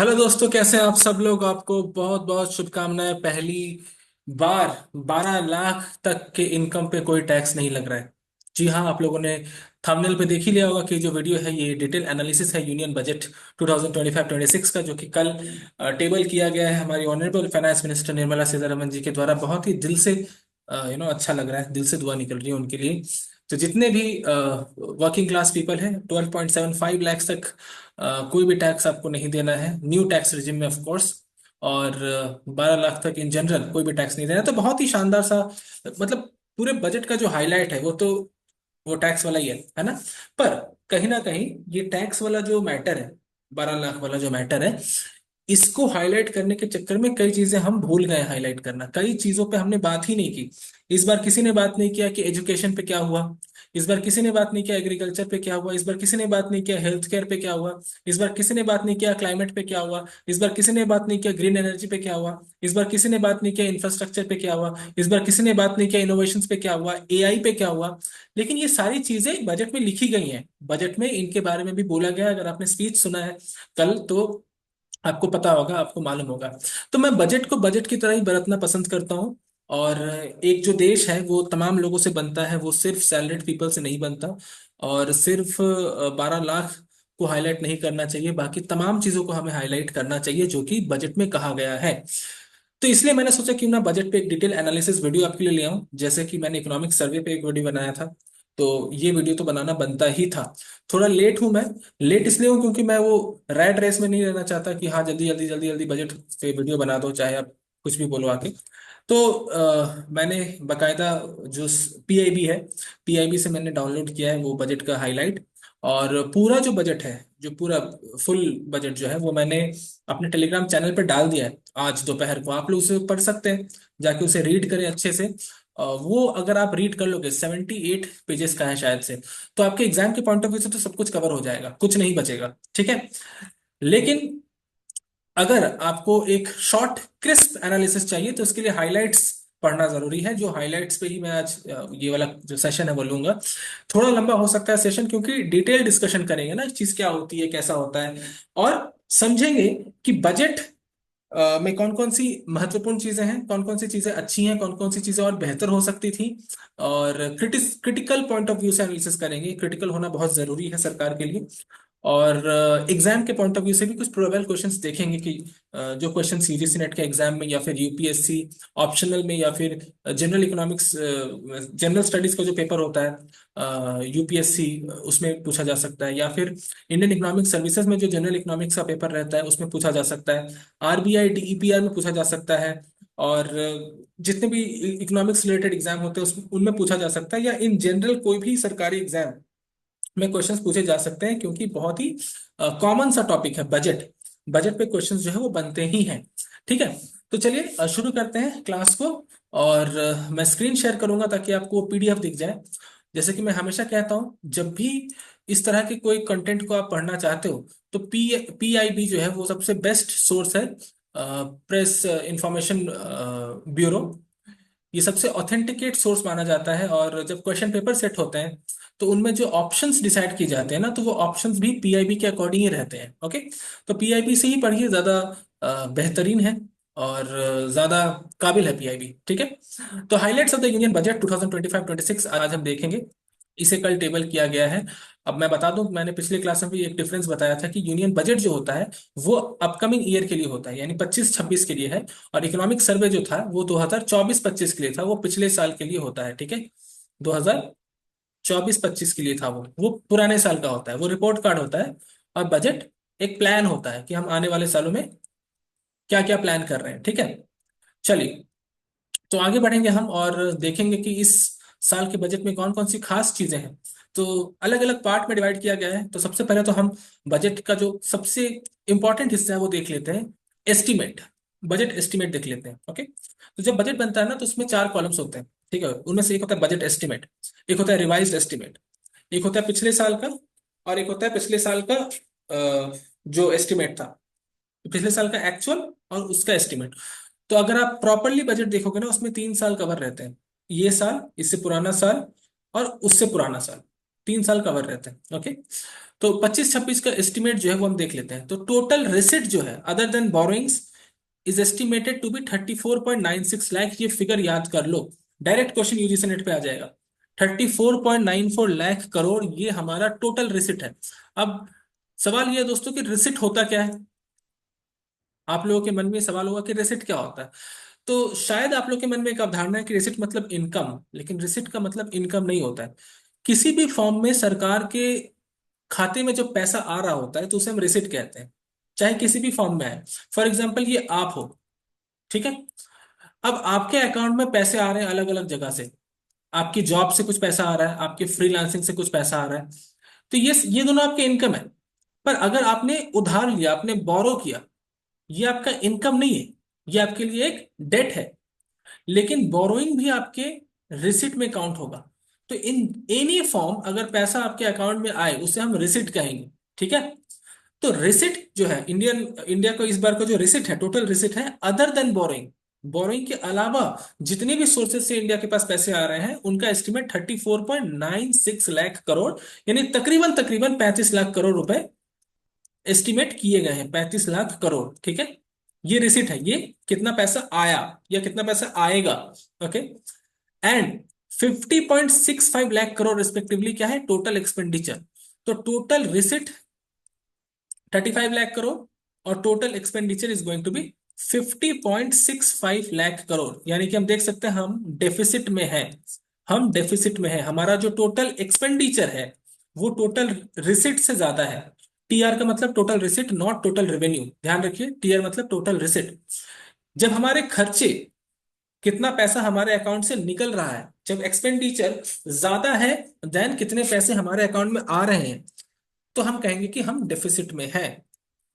Hello दोस्तों, कैसे हैं आप सब लोग। आपको बहुत बहुत शुभकामनाएं। पहली बार 12 लाख तक के इनकम पे कोई टैक्स नहीं लग रहा है। जी हाँ, आप लोगों ने थंबनेल पे देख ही लिया होगा कि जो वीडियो है ये डिटेल एनालिसिस है यूनियन बजट 2025-26 का, जो कि कल टेबल किया गया है हमारी honourable finance minister Nirmala Sitharaman ji के द्वारा। बहुत ही दिल से अच्छा लग रहा है, दिल से दुआ निकल रही है उनके लिए। तो जितने भी वर्किंग क्लास पीपल हैं, 12.75 लाख तक कोई भी टैक्स आपको नहीं देना है न्यू टैक्स रिजिम में, ऑफ कोर्स। और 12 लाख तक इन जनरल कोई भी टैक्स नहीं देना है। तो बहुत ही शानदार सा, मतलब पूरे बजट का जो हाईलाइट है वो तो वो टैक्स वाला ही है ना। पर कहीं ना कहीं ये टैक्स वाला जो मैटर है, 12 लाख वाला जो मैटर है, इसको हाईलाइट करने के चक्कर में कई चीजें हम भूल गए हाईलाइट करना। कई चीजों पे हमने बात ही नहीं की। इस बार किसी ने बात नहीं किया कि एजुकेशन पे क्या हुआ। इस बार किसी ने बात नहीं किया एग्रीकल्चर पे क्या हुआ। इस बार किसी ने बात नहीं किया हेल्थ केयर पे क्या हुआ। इस बार किसी ने बात नहीं किया क्लाइमेट पे क्या हुआ। इस बार किसी ने बात नहीं किया ग्रीन एनर्जी पे क्या हुआ। इस बार किसी ने बात नहीं किया इंफ्रास्ट्रक्चर पे क्या हुआ। इस बार किसी ने बात नहीं किया इनोवेशन पे क्या हुआ, एआई पे क्या हुआ। लेकिन ये सारी चीजें बजट में लिखी गई हैं, बजट में इनके बारे में भी बोला गया है। अगर आपने स्पीच सुना है कल तो आपको पता होगा, आपको मालूम होगा। तो मैं बजट को बजट की तरह ही बरतना पसंद करता हूँ। और एक जो देश है वो तमाम लोगों से बनता है, वो सिर्फ सैलरीड पीपल से नहीं बनता। और सिर्फ 12 लाख को हाईलाइट नहीं करना चाहिए, बाकी तमाम चीजों को हमें हाईलाइट करना चाहिए जो कि बजट में कहा गया है। तो इसलिए मैंने सोचा क्यों ना बजट पे एक डिटेल एनालिसिस वीडियो आपके लिए ले आऊं। जैसे कि मैंने इकोनॉमिक सर्वे पे एक वीडियो बनाया था, तो ये वीडियो तो बनाना बनता ही था। थोड़ा लेट हूं मैं। लेट इसलिए हूं क्योंकि मैं वो रैट रेस में नहीं रहना चाहता कि हाँ जल्दी जल्दी जल्दी जल्दी बजट पे वीडियो बना दो, चाहे आप कुछ भी बोलो आके। तो मैंने बकायदा जो पीआईबी है, पीआईबी से मैंने डाउनलोड किया है वो बजट का हाईलाइट। और पूरा जो बजट है, जो पूरा फुल बजट जो है वो मैंने अपने टेलीग्राम चैनल पे डाल दिया है। आज दोपहर को आप लोग उसे पढ़ सकते हैं, जाके उसे रीड करें अच्छे से। वो अगर आप रीड कर लोगे, 78 पेजेस का है शायद से, तो आपके एग्जाम के पॉइंट ऑफ व्यू से तो सब कुछ कवर हो जाएगा, कुछ नहीं बचेगा, ठीक है। लेकिन अगर आपको एक शॉर्ट क्रिस्प एनालिसिस चाहिए तो उसके लिए हाइलाइट्स पढ़ना जरूरी है। जो हाइलाइट्स पे ही मैं आज ये वाला जो सेशन है वो लूंगा। थोड़ा लंबा हो सकता है सेशन, क्योंकि डिटेल डिस्कशन करेंगे ना, चीज क्या होती है, कैसा होता है, और समझेंगे कि बजट में कौन कौन सी महत्वपूर्ण चीजें हैं, कौन कौन सी चीजें अच्छी हैं, कौन कौन सी चीजें और बेहतर हो सकती थी। और क्रिटिकल पॉइंट ऑफ व्यू से एनालिसिस करेंगे। क्रिटिकल होना बहुत जरूरी है सरकार के लिए। और एग्जाम के पॉइंट ऑफ व्यू से भी कुछ प्रोबेबल क्वेश्चंस देखेंगे कि जो क्वेश्चन सीजीसी नेट के एग्जाम में या फिर यूपीएससी ऑप्शनल में या फिर जनरल इकोनॉमिक्स जनरल स्टडीज का जो पेपर होता है यूपीएससी, उसमें पूछा जा सकता है। या फिर इंडियन इकोनॉमिक सर्विसेज में जो जनरल इकोनॉमिक्स का पेपर रहता है उसमें पूछा जा सकता है। आरबीआई डीईपीआर में पूछा जा सकता है। और जितने भी इकोनॉमिक्स रिलेटेड एग्जाम होते हैं उसमें उनमें पूछा जा सकता है, या इन जनरल कोई भी सरकारी एग्जाम में क्वेश्चंस पूछे जा सकते हैं, क्योंकि बहुत ही कॉमन सा टॉपिक है बजट। बजट पे क्वेश्चंस जो है वो बनते ही हैं, ठीक है। तो चलिए शुरू करते हैं क्लास को। और मैं स्क्रीन शेयर करूंगा ताकि आपको पीडीएफ दिख जाए। जैसे कि मैं हमेशा कहता हूं, जब भी इस तरह के कोई कंटेंट को आप पढ़ना चाहते हो तो पीआईबी जो है वो सबसे बेस्ट सोर्स है। प्रेस इंफॉर्मेशन ब्यूरो, ये सबसे ऑथेंटिकेट सोर्स माना जाता है। और जब क्वेश्चन पेपर सेट होते हैं तो उनमें जो ऑप्शंस डिसाइड किए जाते हैं ना, तो वो ऑप्शंस भी पीआईबी के अकॉर्डिंग ही रहते हैं। ओके, तो पीआईबी से ही पढ़िए, ज्यादा बेहतरीन है और ज्यादा काबिल है पीआईबी, ठीक है। तो highlights of the union budget 2025-26 आज हम देखेंगे। इसे कल टेबल किया गया है। अब मैं बता दूं, मैंने पिछले क्लास में भी एक डिफरेंस बताया था कि यूनियन बजट जो होता है वो अपकमिंग ईयर के लिए होता है, यानी 25-26 के लिए है। और इकोनॉमिक सर्वे जो था वो 2024-25 के लिए था, वो पिछले साल के लिए होता है, ठीक है। 2024-25 के लिए था, वो पुराने साल का होता है, वो रिपोर्ट कार्ड होता है। और बजट एक प्लान होता है कि हम आने वाले सालों में क्या क्या प्लान कर रहे हैं, ठीक है। चलिए, तो आगे बढ़ेंगे हम और देखेंगे कि इस साल के बजट में कौन कौन सी खास चीजें हैं। तो अलग अलग पार्ट में डिवाइड किया गया है। तो सबसे पहले तो हम बजट का जो सबसे इंपॉर्टेंट हिस्सा है वो देख लेते हैं, एस्टिमेट। बजट एस्टिमेट देख लेते हैं, ओके। तो जब बजट बनता है ना तो उसमें 4 कॉलम्स होते हैं, ठीक है। उनमें से एक होता है बजट एस्टिमेट, एक होता है रिवाइज्ड एस्टिमेट, एक होता है पिछले साल का, और एक होता है पिछले साल का जो एस्टिमेट था, पिछले साल का एक्चुअल और उसका एस्टिमेट। तो अगर आप प्रॉपरली बजट देखोगे ना, उसमें 3 साल कवर रहते हैं। ये साल, इससे पुराना साल और उससे पुराना साल, 3 साल कवर रहते हैं, ओके। तो 25-26 का एस्टिमेट जो है वो हम देख लेते हैं। तो टोटल रिसिट जो है other than borrowings is estimated to be 34.96 lakh. ये फिगर याद कर लो, डायरेक्ट क्वेश्चन यूजीसी नेट पे आ जाएगा। 34.94 लाख करोड़ ये हमारा टोटल रिसिट है। अब सवाल ये है दोस्तों कि रिसिट होता क्या है। आप लोगों के मन में सवाल होगा कि रिसिट क्या होता है। तो शायद आप लोग के मन में एक अवधारणा है कि रिसिट मतलब इनकम, लेकिन रिसिट का मतलब इनकम नहीं होता है। किसी भी फॉर्म में सरकार के खाते में जो पैसा आ रहा होता है तो उसे हम रिसिट कहते हैं, चाहे किसी भी फॉर्म में आए। फॉर एग्जाम्पल ये आप हो, ठीक है। अब आपके अकाउंट में पैसे आ रहे हैं अलग अलग जगह से। आपकी जॉब से कुछ पैसा आ रहा है, आपके फ्रीलांसिंग से कुछ पैसा आ रहा है। तो ये दोनों आपके इनकम है। पर अगर आपने उधार लिया, आपने बोरो किया, ये आपका इनकम नहीं है, ये आपके लिए एक डेट है। लेकिन बोरोइंग भी आपके रिसिट में काउंट होगा। तो इन एनी फॉर्म अगर पैसा आपके अकाउंट में आए उसे हम रिसिट कहेंगे, ठीक है। तो रिसिट जो है इंडिया को इस बार का जो रिसिट है, टोटल रिसिट है अदर देन बोरोइंग। बोरोइंग के अलावा जितने भी सोर्सेज से इंडिया के पास पैसे आ रहे हैं उनका एस्टिमेट 34.96 लाख करोड़, यानी तकरीबन तकरीबन 35 लाख करोड़ रुपए एस्टिमेट किए गए हैं। 35 लाख करोड़, ठीक है। ये रिसिट है, ये कितना पैसा आया या कितना पैसा आएगा। Okay. And 50.65 lakh crore respectively क्या है, टोटल एक्सपेंडिचर। तो टोटल रिसिट 35 लाख करोड़ और total expenditure is going to be 50.65 lakh crore. यानी कि हम देख सकते हैं हम डेफिसिट में है। हम डेफिसिट में है, हमारा जो टोटल एक्सपेंडिचर है वो टोटल रिसिट से ज्यादा है। टीआर का मतलब total receipt, not total revenue. ध्यान रखिए, टीआर मतलब टोटल रिसिट। जब हमारे खर्चे, कितना पैसा हमारे अकाउंट से निकल रहा है, जब एक्सपेंडिचर ज्यादा है देन कितने पैसे हमारे अकाउंट में आ रहे हैं, तो हम कहेंगे कि हम डेफिसिट में हैं।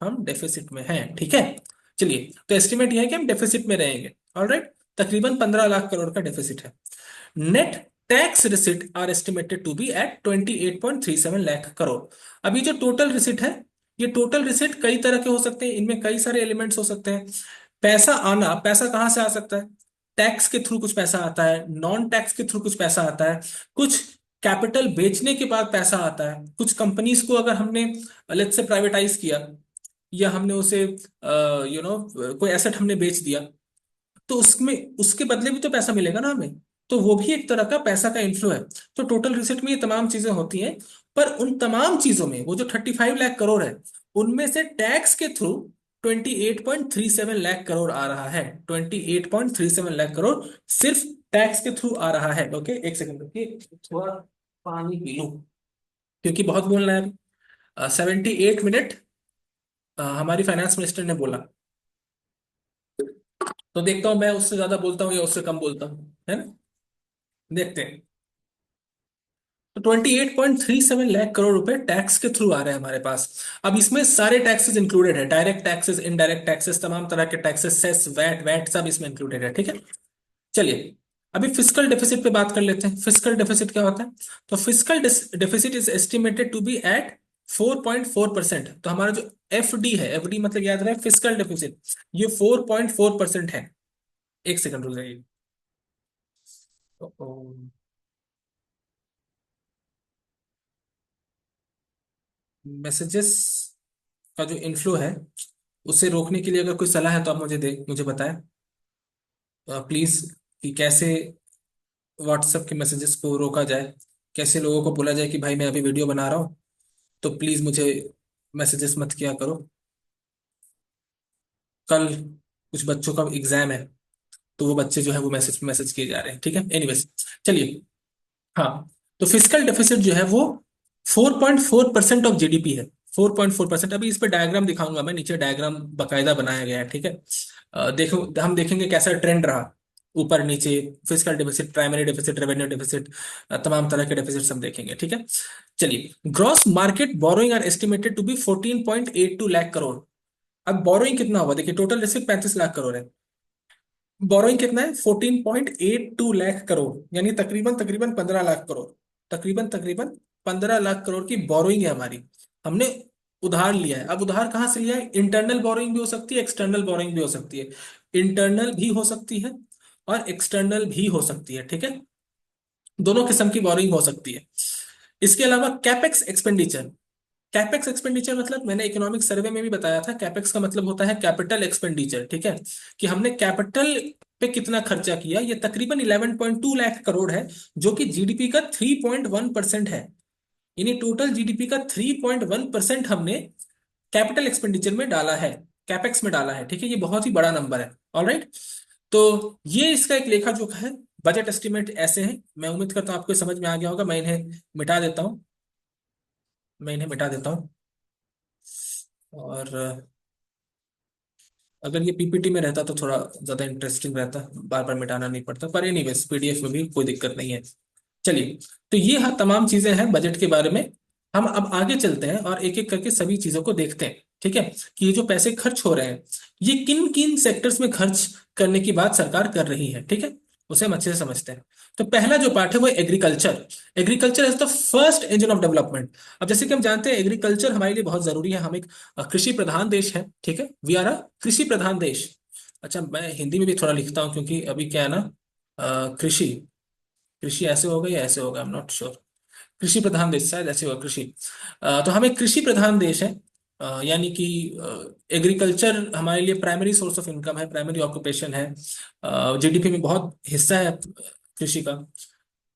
हम डेफिसिट में हैं, ठीक है। चलिए, तो एस्टिमेट यह है कि हम डेफिसिट में रहेंगे। ऑलराइट, तकरीबन 15 लाख करोड़ का डेफिसिट है। Net tax receipt are estimated to be at 28.37 lakh crore. अभी जो टोटल रिसिट है, ये टोटल रिसिट कई तरह के हो सकते हैं, इनमें कई सारे एलिमेंट्स हो सकते हैं। पैसा आना, पैसा कहाँ से आ सकता है। टैक्स के थ्रू कुछ पैसा आता है, नॉन टैक्स के थ्रू कुछ पैसा आता है, कुछ कैपिटल बेचने के बाद पैसा आता है, कुछ कंपनीज को अगर हमने लेट्स से प्राइवेटाइज किया या हमने उसे कोई एसेट हमने बेच दिया, तो उसमें उसके बदले भी तो पैसा मिलेगा ना हमें। तो वो भी एक तरह का पैसा का इनफ्लो है। तो टोटल रिसिट में ये तमाम चीजें होती हैं। पर उन तमाम चीजों में वो जो 35 लाख करोड़ है, उनमें से टैक्स के थ्रू 28.37 लाख करोड़ आ रहा है। 28.37 लाख करोड़ सिर्फ टैक्स के थ्रू आ रहा है। ओके, एक सेकंड रुकिए, थोड़ा पानी पी लूं, क्योंकि बहुत बोलना है अभी। 78 मिनट हमारी फाइनेंस मिनिस्टर ने बोला। तो देखता हूँ मैं उससे ज्यादा बोलता हूँ या उससे कम बोलता हूँ, है ना। देखते हैं। तो 28.37 लाख करोड़ रुपए टैक्स के थ्रू आ रहे हैं हमारे पास। अब इसमें सारे टैक्सेस इंक्लूडेड है, डायरेक्ट टैक्सेस, इनडायरेक्ट टैक्सेस, तमाम तरह के टैक्सेस, सेस, वैट वैट सब इसमें इंक्लूडेड है, ठीक है। चलिए, अभी फिस्कल डेफिसिट पे बात कर लेते हैं। फिस्कल डेफिसिट क्या होता है। तो fiscal deficit is estimated to be at 4.4%। तो हमारा जो एफडी है, एफडी मतलब याद रहे फिस्कल डेफिसिट, ये 4.4% है। एक सेकंड रुक जाइए। मैसेजेस का जो इनफ्लो है उसे रोकने के लिए अगर कोई सलाह है तो आप मुझे बताएं प्लीज, कि कैसे व्हाट्सएप के मैसेजेस को रोका जाए, कैसे लोगों को बोला जाए कि भाई मैं अभी वीडियो बना रहा हूँ, तो प्लीज मुझे मैसेजेस मत किया करो। कल कुछ बच्चों का एग्जाम है, तो वो बच्चे जो है वो मैसेज मैसेज किए जा रहे हैं, ठीक है। एनीवेज, चलिए। हाँ, तो फिजिकल डेफिसिट जो है वो 4.4% ऑफ जीडीपी है। 4.4%। अभी इस पे डायग्राम दिखाऊंगा मैं, नीचे डायग्राम बकायदा बनाया गया है, ठीक है। देखो, हम देखेंगे कैसा ट्रेंड रहा, ऊपर नीचे, physical deficit, primary deficit, revenue deficit, तमाम तरह के डेफिसिट हम देखेंगे, ठीक है। चलिए, gross market borrowing are estimated to be 14.82 lakh crore. अब बोरोइंग कितना होगा, देखिए टोटल रिसिप्ट 35 लाख करोड़ है, बोरोइंग कितना है 14.82 लाख करोड़, यानी तकरीबन तकरीबन 15 लाख करोड़। तकरीबन तकरीबन 15 लाख करोड़ की बोरोइंग है हमारी। हमने उधार लिया है। अब उधार कहाँ से लिया है, इंटरनल बोरोइंग भी हो सकती है, एक्सटर्नल बोरोइंग भी हो सकती है। इंटरनल भी हो सकती है और एक्सटर्नल भी हो सकती है, ठीक है। दोनों किस्म की बोरोइंग हो सकती है। इसके अलावा कैपेक्स एक्सपेंडिचर, कैपेक्स एक्सपेंडिचर मतलब मैंने इकोनॉमिक सर्वे में भी बताया था, कैपेक्स का मतलब होता है कैपिटल एक्सपेंडिचर, ठीक है, कि हमने कैपिटल पे कितना खर्चा किया। ये तकरीबन 11.2 लाख करोड़ है, जो कि जीडीपी का 3.1% है। यानी टोटल जीडीपी का 3.1% हमने कैपिटल एक्सपेंडिचर में डाला है, कैपेक्स में डाला है, ठीक है। ये बहुत ही बड़ा नंबर है। ऑलराइट, तो ये इसका एक लेखा जोखा है। बजट एस्टिमेट ऐसे हैं, मैं उम्मीद करता हूँ आपको समझ में आ गया होगा। मिटा देता हूँ मैं इन्हें मिटा देता हूँ। और अगर ये पीपीटी में रहता तो थोड़ा ज्यादा इंटरेस्टिंग रहता, बार बार मिटाना नहीं पड़ता, पर एनीवेज पीडीएफ में भी कोई दिक्कत नहीं है। चलिए, तो ये तमाम चीजें हैं बजट के बारे में। हम अब आगे चलते हैं और एक एक करके सभी चीजों को देखते हैं, ठीक है, कि ये जो पैसे खर्च हो रहे हैं, ये किन किन सेक्टर्स में खर्च करने की बात सरकार कर रही है, ठीक है, उसे हम अच्छे से समझते हैं। तो पहला जो पार्ट है वो agriculture. Agriculture is the first engine of development. अब जैसे कि हम जानते हैं एग्रीकल्चर हमारे लिए बहुत जरूरी है। हम एक कृषि प्रधान देश है, ठीक है, वी आर अ कृषि प्रधान देश। अच्छा, मैं हिंदी में भी थोड़ा लिखता हूँ क्योंकि अभी क्या है ना, कृषि कृषि ऐसे होगा या ऐसे होगा, आई एम नॉट श्योर। कृषि प्रधान देश, शायद ऐसे होगा कृषि। तो हम एक कृषि प्रधान देश है। यानी कि एग्रीकल्चर हमारे लिए प्राइमरी सोर्स ऑफ इनकम है, प्राइमरी ऑक्यूपेशन है। जीडीपी में बहुत हिस्सा है कृषि का।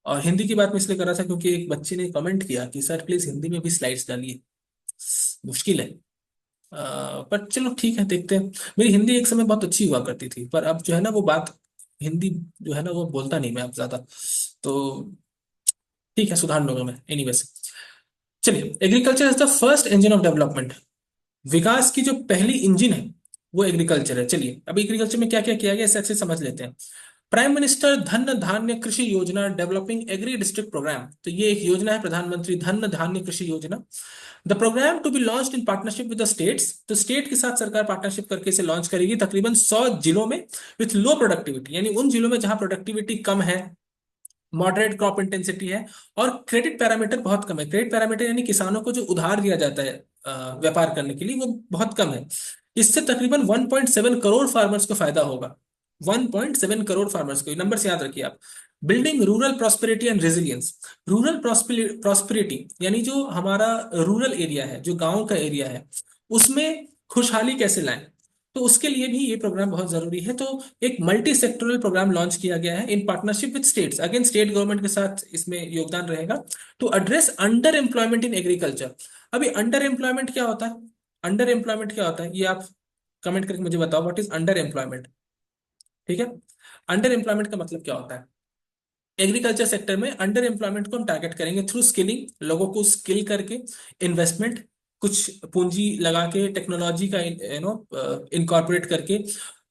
और हिंदी की बात मैं इसलिए कर रहा था क्योंकि एक बच्चे ने कमेंट किया कि सर प्लीज हिंदी में भी स्लाइड्स डालिए। मुश्किल है, पर चलो ठीक है, देखते हैं। मेरी हिंदी एक समय बहुत अच्छी हुआ करती थी, पर अब जो है ना वो बात, हिंदी जो है ना वो बोलता नहीं मैं अब ज्यादा। तो ठीक है, सुधार लूंगा मैं एनीवेज। चलिए, agriculture is the first engine of development. विकास की जो पहली इंजन है वो एग्रीकल्चर है। चलिए, अब एग्रीकल्चर में क्या क्या किया गया इसे अच्छे से समझ लेते हैं। प्राइम मिनिस्टर धन धान्य कृषि योजना डेवलपिंग एग्री डिस्ट्रिक्ट प्रोग्राम, तो ये एक योजना है, प्रधानमंत्री धन Dhaanya Krishi Yojana. The programme to be launched in partnership with the states, तो स्टेट के साथ सरकार पार्टनरशिप करके इसे लॉन्च करेगी तकरीबन 100 जिलों में, विथ लो प्रोडक्टिविटी, यानी उन जिलों में जहां प्रोडक्टिविटी कम है, मॉडरेट क्रॉप इंटेंसिटी है, और क्रेडिट पैरामीटर बहुत कम है। क्रेडिट पैरामीटर यानी किसानों को जो उधार दिया जाता है व्यापार करने के लिए, वो बहुत कम है। इससे तकरीबन 1.7 करोड़ फार्मर्स को फायदा होगा। 1.7 करोड़ फार्मर्स को, ये नंबर से याद रखिए आप। Building rural prosperity and resilience. Rural prosperity यानी जो हमारा रूरल एरिया है, जो गांव का एरिया है, उसमें खुशहाली कैसे लाएं, तो उसके लिए भी ये प्रोग्राम बहुत जरूरी है। तो एक मल्टी सेक्टोरल प्रोग्राम लॉन्च किया गया है in partnership with states, again state government के साथ इसमें योगदान रहेगा, to address underemployment in agriculture. अभी अंडर एम्प्लॉयमेंट क्या होता है? अंडर एम्प्लॉयमेंट क्या होता है ये आप कमेंट करके मुझे बताओ, व्हाट इज अंडर एम्प्लॉयमेंट, ठीक है। अंडर एम्प्लॉयमेंट का मतलब क्या होता है? एग्रीकल्चर सेक्टर में अंडर एम्प्लॉयमेंट को हम टारगेट करेंगे थ्रू स्किलिंग, लोगों को स्किल करके, इन्वेस्टमेंट, कुछ पूंजी लगा के, टेक्नोलॉजी का इनकॉर्पोरेट करके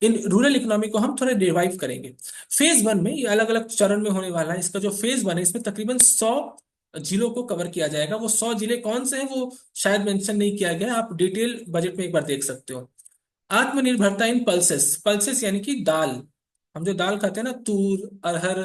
इन रूरल इकोनॉमी को हम थोड़ा रिवाइव करेंगे। फेज वन में, ये अलग अलग चरण में होने वाला है, इसका जो फेज वन है इसमें तकरीबन 100 जिलों को कवर किया जाएगा। वो 100 जिले कौन से हैं वो शायद मेंशन नहीं किया गया, आप डिटेल बजट में एक बार देख सकते हो। आत्मनिर्भरता इन पल्सेस, पल्सेस यानी कि दाल, हम जो दाल खाते हैं ना, तूर, अरहर,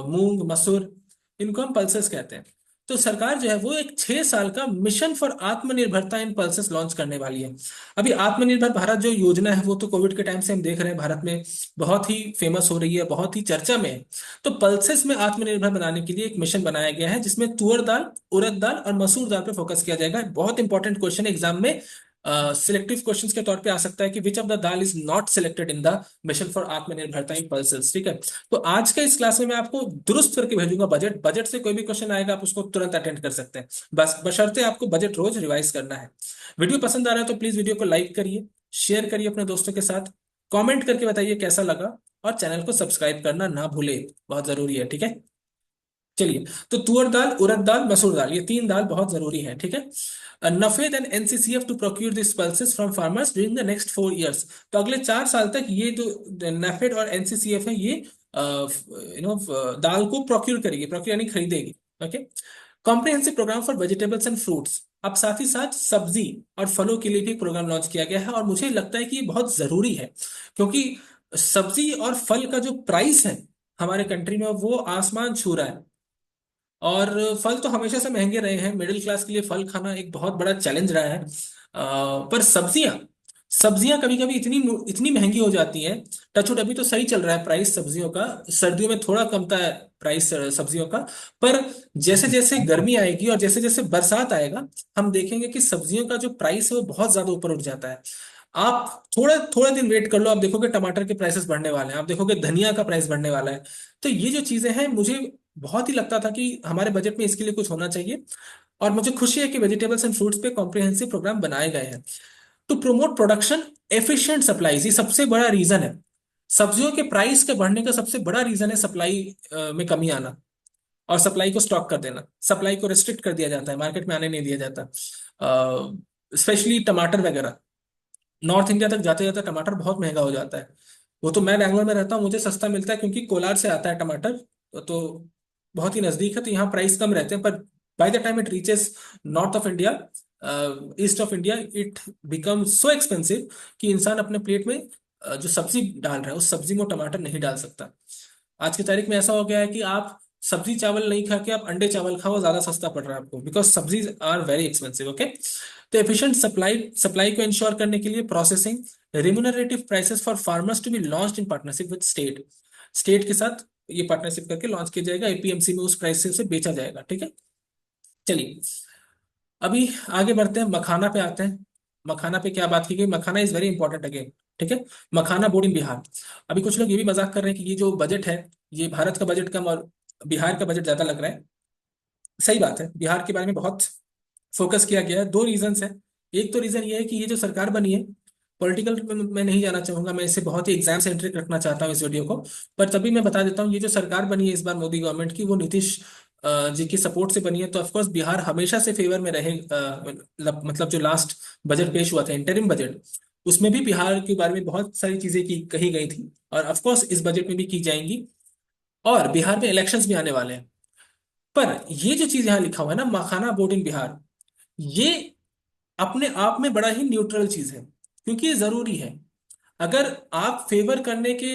मूंग, मसूर, इनको हम पल्सेस कहते हैं। तो सरकार जो है वो एक 6 साल का मिशन फॉर आत्मनिर्भरता इन पल्सेस लॉन्च करने वाली है। अभी आत्मनिर्भर भारत जो योजना है वो तो कोविड के टाइम से हम देख रहे हैं भारत में बहुत ही फेमस हो रही है, बहुत ही चर्चा में है। तो पल्सेस में आत्मनिर्भर बनाने के लिए एक मिशन बनाया गया है जिसमें तुअर दाल, उड़द दाल और मसूर दाल पे फोकस किया जाएगा। बहुत इंपॉर्टेंट क्वेश्चन एग्जाम में सिलेक्टिव क्वेश्चंस के तौर पे आ सकता है कि which of the dal is not selected in the mission for आत्मनिर्भरता इन पल्सेस, ठीक है। तो आज के इस क्लास में मैं आपको दुरुस्त करके भेजूंगा बजट, बजट से कोई भी क्वेश्चन आएगा आप उसको तुरंत अटेंड कर सकते हैं, बस बशर्ते आपको बजट रोज रिवाइज करना है। वीडियो पसंद आ रहा है तो प्लीज वीडियो को लाइक करिए, शेयर करिए अपने दोस्तों के साथ, कमेंट करके बताइए कैसा लगा, और चैनल को सब्सक्राइब करना ना भूले, बहुत जरूरी है, ठीक है। चलिए, तो तुअर दाल, उड़द दाल, मसूर दाल, ये तीन दाल बहुत जरूरी है, ठीक है। NAFED and NCCF to procure this pulses from farmers during the next 4 years, तो अगले 4 साल तक ये जो नफेड और एनसीसीएफ है ये दाल को प्रोक्यूर करेगी, प्रोक्यूर यानी खरीदेगी, okay. Comprehensive programme for vegetables and fruits, अब साथ ही साथ सब्जी और फलों के लिए भी प्रोग्राम लॉन्च किया गया है, और मुझे लगता है कि ये बहुत जरूरी है, क्योंकि सब्जी और फल का जो प्राइस है हमारे कंट्री में वो आसमान छू रहा है। और फल तो हमेशा से महंगे रहे हैं, मिडिल क्लास के लिए फल खाना एक बहुत बड़ा चैलेंज रहा है। पर सब्जियां, सब्जियां कभी कभी इतनी इतनी महंगी हो जाती हैं। टचवुड अभी तो सही चल रहा है प्राइस सब्जियों का, सर्दियों में थोड़ा कमता है प्राइस सब्जियों का। पर जैसे जैसे गर्मी आएगी और जैसे जैसे बरसात आएगा, हम देखेंगे कि सब्जियों का जो प्राइस है वो बहुत ज्यादा ऊपर उठ जाता है। आप थोड़ा थोड़ा दिन वेट कर लो, आप देखोगे टमाटर के प्राइसेस बढ़ने वाले हैं, आप देखोगे धनिया का प्राइस बढ़ने वाला है। तो ये जो चीजें हैं, मुझे बहुत ही लगता था कि हमारे बजट में इसके लिए कुछ होना चाहिए। और मुझे खुशी है कि वेजिटेबल्स एंड फ्रूट्स पे कॉम्प्रिहेंसिव प्रोग्राम बनाए गए हैं to promote production efficient supplies. ये सबसे बड़ा रीजन है, सब्जियों के प्राइस के बढ़ने का सबसे बड़ा रीजन है सप्लाई में कमी आना, और सप्लाई को स्टॉक कर देना। सप्लाई को रिस्ट्रिक्ट कर दिया जाता है, मार्केट में आने नहीं दिया जाता। स्पेशली टमाटर वगैरह, नॉर्थ इंडिया तक जाते जाते टमाटर बहुत महंगा हो जाता है। वो तो मैं बैंगलोर में रहता हूँ, मुझे सस्ता मिलता है क्योंकि कोलार से आता है टमाटर, तो बहुत ही नजदीक है, तो यहाँ प्राइस कम रहते हैं। पर by the time it reaches north of India, east of India, it become so expensive कि इंसान अपने प्लेट में जो सब्जी डाल रहा है उस सब्जी में वो टमाटर नहीं डाल सकता। आज की तारीख में ऐसा हो गया है कि आप सब्जी चावल नहीं खा के आप अंडे चावल खाओ, ज्यादा सस्ता पड़ रहा है आपको, because sabzis are very expensive. Okay, तो एफिशिएंट सप्लाई सप्लाई को इंश्योर करने के लिए processing remunerative prices for farmers to be launched in partnership with state. State के साथ ये पार्टनरशिप करके लॉन्च किया जाएगा, एपीएमसी में उस प्राइस से बेचा जाएगा। ठीक है, चलिए अभी आगे बढ़ते हैं, मखाना पे आते हैं। मखाना पे क्या बात की गई, मखाना इज वेरी इंपॉर्टेंट अगेन। ठीक है, मखाना बोर्ड इन बिहार। अभी कुछ लोग ये भी मजाक कर रहे हैं कि ये जो बजट है, ये भारत का बजट कम और बिहार का बजट ज्यादा लग रहा है। सही बात है, बिहार के बारे में बहुत फोकस किया गया है। दो रीजंस है। एक तो रीजन ये है कि ये जो सरकार बनी है, पॉलिटिकल में मैं नहीं जाना चाहूंगा, मैं इसे बहुत ही एग्जाम सेंट्रिक रखना चाहता हूँ इस वीडियो को। पर तभी मैं बता देता हूँ, ये जो सरकार बनी है इस बार मोदी गवर्नमेंट की, वो नीतीश जी की सपोर्ट से बनी है। तो ऑफकोर्स बिहार हमेशा से फेवर में रहे। मतलब जो लास्ट बजट पेश हुआ था, इंटरिम बजट, उसमें भी बिहार के बारे में बहुत सारी चीजें की कही गई थी, और ऑफकोर्स इस बजट में भी की जाएंगी। और बिहार में इलेक्शंस भी आने वाले हैं। पर ये जो चीज यहाँ लिखा हुआ है ना, मखाना बोर्ड इन बिहार, ये अपने आप में बड़ा ही न्यूट्रल चीज है, क्योंकि ये जरूरी है। अगर आप फेवर करने के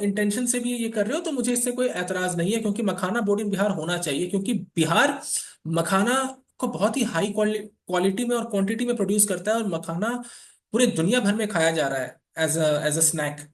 इंटेंशन से भी ये कर रहे हो तो मुझे इससे कोई एतराज नहीं है, क्योंकि मखाना बोर्ड इन बिहार होना चाहिए, क्योंकि बिहार मखाना को बहुत ही हाई क्वालिटी में और क्वांटिटी में प्रोड्यूस करता है, और मखाना पूरे दुनिया भर में खाया जा रहा है एज अ स्नैक।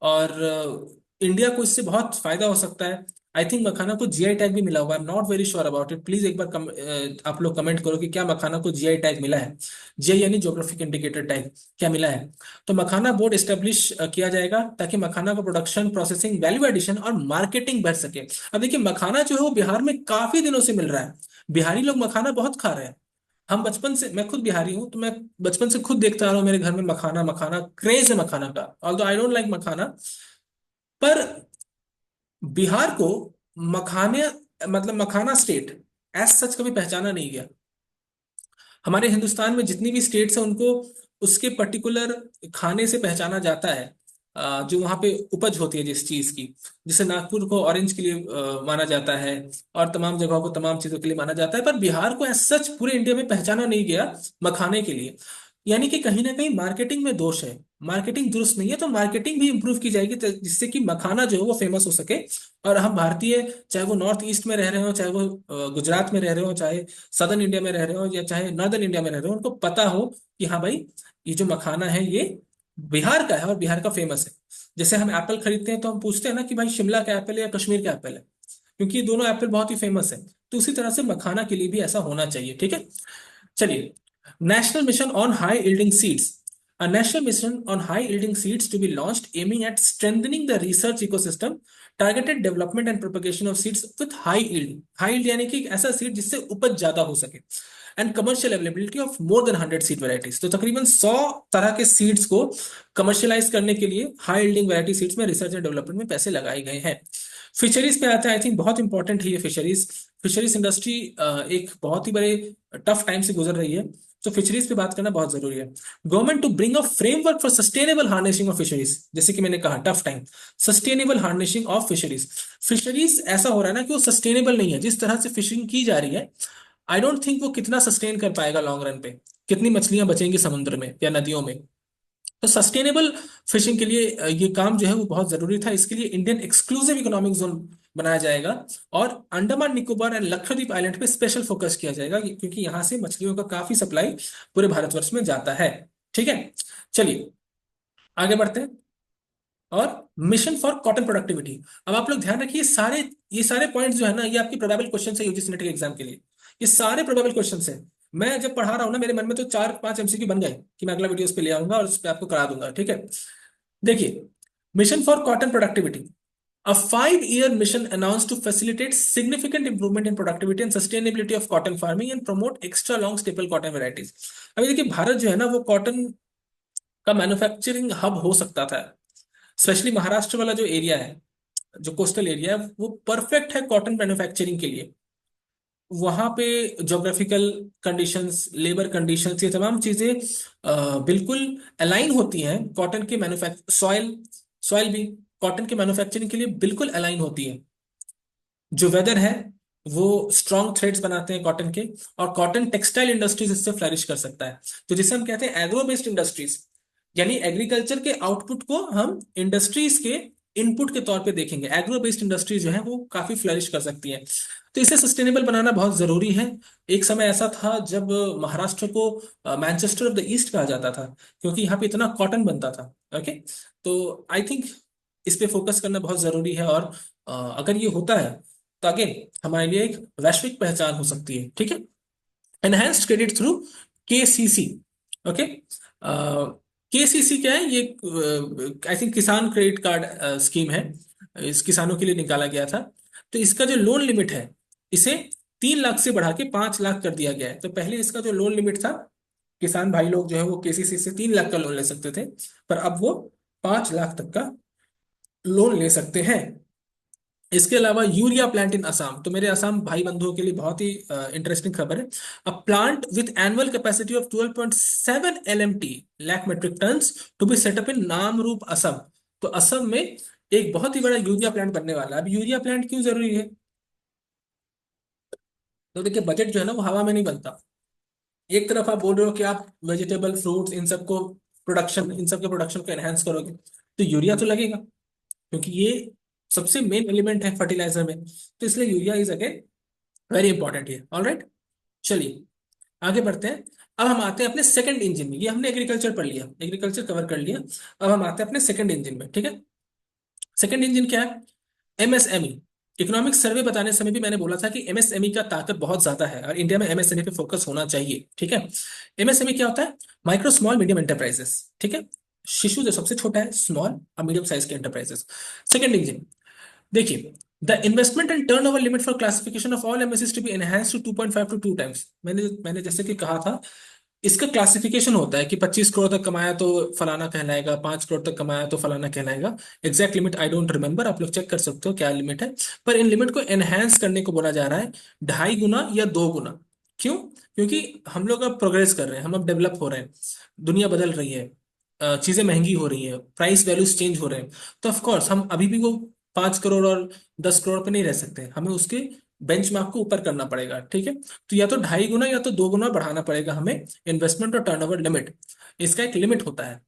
और इंडिया को इससे बहुत फायदा हो सकता है। आई थिंक मखाना को जीआई टैग भी मिला होगा, I am not very sure about it. Please एक बार आप लोग कमेंट करो कि क्या मखाना को जीआई टैग मिला है। जीआई यानी ज्योग्राफिक इंडिकेटर टैग, क्या मिला है? तो मखाना बोर्ड एस्टेब्लिश किया जाएगा ताकि मखाना का प्रोडक्शन, प्रोसेसिंग, वैल्यू एडिशन और मार्केटिंग बढ़ सके। अब देखिए, मखाना जो है वो बिहार में काफी दिनों से मिल रहा है। बिहारी लोग मखाना बहुत खा रहे हैं। हम बचपन से, मैं खुद बिहारी हूं, तो मैं बचपन से खुद देखता आ रहा हूँ, मेरे घर में मखाना मखाना क्रेज है मखाना का, ऑल्दो आई डोंट लाइक मखाना। पर बिहार को मखाने, मतलब मखाना स्टेट एज सच कभी पहचाना नहीं गया। हमारे हिंदुस्तान में जितनी भी स्टेट्स हैं उनको उसके पर्टिकुलर खाने से पहचाना जाता है, जो वहाँ पे उपज होती है जिस चीज की। जैसे नागपुर को ऑरेंज के लिए माना जाता है, और तमाम जगहों को तमाम चीजों के लिए माना जाता है, पर बिहार को एज सच पूरे इंडिया में पहचाना नहीं गया मखाने के लिए। यानी कि कहीं ना कहीं मार्केटिंग में दोष है, मार्केटिंग दुरुस्त नहीं है। तो मार्केटिंग भी इंप्रूव की जाएगी जिससे कि मखाना जो है वो फेमस हो सके। और हम भारतीय, चाहे वो नॉर्थ ईस्ट में रह रहे हो, चाहे वो गुजरात में रह रहे हो, चाहे सदर्न इंडिया में रह रहे हो, या चाहे नॉर्दर्न इंडिया में रह रहे हो, उनको पता हो कि हाँ भाई, ये जो मखाना है ये बिहार का है और बिहार का फेमस है। जैसे हम एप्पल खरीदते हैं तो हम पूछते हैं ना कि भाई शिमला का एप्पल है या कश्मीर का एप्पल है, क्योंकि ये दोनों एप्पल बहुत ही फेमस है। तो उसी तरह से मखाना के लिए भी ऐसा होना चाहिए। ठीक है, चलिए, national mission on high yielding seeds. A national mission on high yielding seeds to be launched, aiming at strengthening the research ecosystem, targeted development and propagation of seeds with high yield। high yield यानी कि एक ऐसा seed जिससे उपज ज्यादा हो सके, and commercial availability of more than 100 seed varieties. तो तकरीबन 100 तरह के सीड्स को कमर्शियलाइज करने के लिए हाई यील्डिंग वैरायटी सीड्स में रिसर्च एंड डेवलपमेंट में पैसे लगाए गए हैं। फिशरीज पे आता है, आई थिंक बहुत इंपॉर्टेंट है ये फिशरीज। फिशरीज इंडस्ट्री एक बहुत ही बड़े टफ टाइम से गुजर रही है, तो फिशरीज पे बात करना बहुत जरूरी है। Government to bring a framework for sustainable harnessing of fisheries, जैसे कि मैंने कहा tough time, sustainable harnessing of fisheries. Fisheries ऐसा हो रहा है ना कि वो सस्टेनेबल नहीं है, जिस तरह से फिशिंग की जा रही है, आई डोंट थिंक वो कितना सस्टेन कर पाएगा लॉन्ग रन पे। कितनी मछलियां बचेंगी समुद्र में या नदियों में? तो सस्टेनेबल फिशिंग के लिए ये काम जो है वो बहुत जरूरी था। इसके लिए इंडियन एक्सक्लूसिव इकोनॉमिक जोन बनाया जाएगा, और अंडमान निकोबार एंड लक्षद्वीप आइलैंड पे स्पेशल फोकस किया जाएगा, क्योंकि यहाँ से मछलियों का काफी सप्लाई पूरे भारतवर्ष में जाता है। ठीक है, चलिए आगे बढ़ते हैं। और मिशन फॉर कॉटन प्रोडक्टिविटी। अब आप लोग ध्यान रखिए, ये सारे पॉइंट्स जो है ना, ये आपकी प्रोबेबल क्वेश्चन है यूजीसी नेट के एग्जाम के लिए। ये सारे प्रोबेबल क्वेश्चन है। मैं जब पढ़ा रहा हूँ ना, मेरे मन में तो 4-5 एमसीक्यू बन गए कि मैं अगला वीडियो उस पर ले आऊंगा और उस पर आपको करा दूंगा, ठीक है। देखिए, mission for cotton productivity, a 5-year mission announced to facilitate significant improvement in productivity and sustainability of cotton farming and promote extra long staple cotton varieties। अभी देखिए, भारत जो है ना, वो कॉटन का मैन्युफैक्चरिंग हब हो सकता था। स्पेशली महाराष्ट्र वाला जो एरिया है, जो कोस्टल एरिया है, वो परफेक्ट है कॉटन मैन्युफैक्चरिंग के लिए। वहां पे जोग्राफिकल कंडीशंस, लेबर कंडीशंस, ये तमाम चीजें बिल्कुल अलाइन होती हैं कॉटन के मैन्युफैक्चर। सॉइल सॉइल भी कॉटन के मैन्युफैक्चरिंग के लिए बिल्कुल अलाइन होती है। जो वेदर है, वो स्ट्रॉन्ग थ्रेड्स बनाते हैं कॉटन के। और कॉटन टेक्सटाइल इंडस्ट्रीज इससे फ्लरिश कर सकता है। तो जिसे हम कहते हैं एग्रो बेस्ड इंडस्ट्रीज, यानी एग्रीकल्चर के आउटपुट को हम इंडस्ट्रीज के इनपुट के तौर पे देखेंगे। एग्रो बेस्ड इंडस्ट्रीज जो है वो काफी फ्लरिश कर सकती हैं। तो इसे सस्टेनेबल बनाना बहुत जरूरी है। एक समय ऐसा था जब महाराष्ट्र को मैनचेस्टर ऑफ द ईस्ट कहा जाता था, क्योंकि यहाँ पे इतना कॉटन बनता था। ओके, तो आई थिंक इस पे फोकस करना बहुत जरूरी है। और अगर ये होता है तो अगेन हमारे लिए एक वैश्विक पहचान हो सकती है, ठीक है। Enhanced credit through KCC. Okay, KCC क्या है? ये आई थिंक किसान क्रेडिट कार्ड स्कीम है। इस किसानों के लिए निकाला गया था। तो इसका जो लोन लिमिट है, इसे 3 लाख से बढ़ा के 5 लाख कर दिया गया है। तो पहले इसका जो लोन लिमिट था, किसान भाई लोग जो है वो केसीसी से 3 लाख का लोन ले सकते थे, पर अब वो 5 लाख तक का लोन ले सकते हैं। इसके अलावा यूरिया प्लांट इन असम, तो मेरे असम भाई बंधुओं के लिए बहुत ही इंटरेस्टिंग खबर है। A plant with annual capacity of 12.7 LMT, lakh metric tons, to be set up in Namrup Assam. तो असम में एक बहुत ही बड़ा यूरिया प्लांट बनने वाला है। अब यूरिया प्लांट क्यों जरूरी है? तो देखिए, बजट जो है ना वो हवा में नहीं बनता। एक तरफ आप बोल रहे हो कि आप वेजिटेबल, फ्रूट्स, इन सब के प्रोडक्शन को एनहेंस करोगे, तो यूरिया तो लगेगा, क्योंकि ये सबसे मेन एलिमेंट है फर्टिलाइजर में। तो इसलिए urea is again very important है। ऑल राइट, चलिए आगे बढ़ते हैं। अब हम आते हैं अपने सेकंड इंजन में। ये हमने एग्रीकल्चर पढ़ लिया, एग्रीकल्चर कवर कर लिया। अब हम आते हैं अपने सेकंड इंजन में, ठीक है। सेकंड इंजन क्या है? एमएसएमई। इकोनॉमिक सर्वे बताने समय भी मैंने बोला था कि एमएसएमई का ताकत बहुत ज्यादा है और इंडिया में एमएसएमई पे फोकस होना चाहिए, ठीक है। एमएसएमई क्या होता है? माइक्रो स्मॉल मीडियम एंटरप्राइजेस, ठीक है। शिशु जो सबसे छोटा है, स्मॉल और मीडियम साइज के एंटरप्राइजेस। सेकंड इंजन, देखिए, the investment and turnover limit for classification of all MSMEs to be enhance to 2.5 to 2 times. मैंने जैसे कि कहा था, इसका क्लासिफिकेशन होता है कि 25 करोड़ तक कमाया तो फलाना कहलाएगा, 5 करोड़ तक कमाया तो फलाना कहलाएगा। Exact limit I don't remember, आप लोग चेक कर सकते हो क्या लिमिट है। पर इन लिमिट को एनहेंस करने को बोला जा रहा है 2.5 गुना या 2 गुना। क्यों? क्योंकि हम लोग अब प्रोग्रेस कर रहे हैं, हम अब डेवलप हो रहे हैं, दुनिया बदल रही है, चीजें महंगी हो रही है, प्राइस वैल्यूज चेंज हो रहे हैं। तो ऑफ कोर्स हम अभी भी वो 5 करोड़ और 10 करोड़ पे नहीं रह सकते, हमें उसके बेंचमार्क को ऊपर करना पड़ेगा, ठीक है। तो या तो 2.5 गुना या तो 2 गुना बढ़ाना पड़ेगा हमें इन्वेस्टमेंट और टर्नओवर लिमिट। इसका एक लिमिट होता है।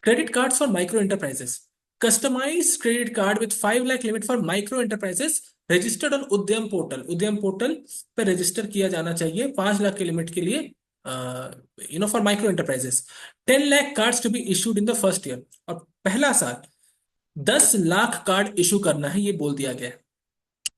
Credit cards for micro enterprises, customise credit card with 5 lakh limit for micro enterprises registered on Udyam portal. Udyam portal पर रजिस्टर किया जाना चाहिए 5 लाख के लिमिट के लिए, for micro enterprises. 10 lakh cards to be issued in the first year. और पहला साल 10 लाख कार्ड इशू करना है, ये बोल दिया गया है।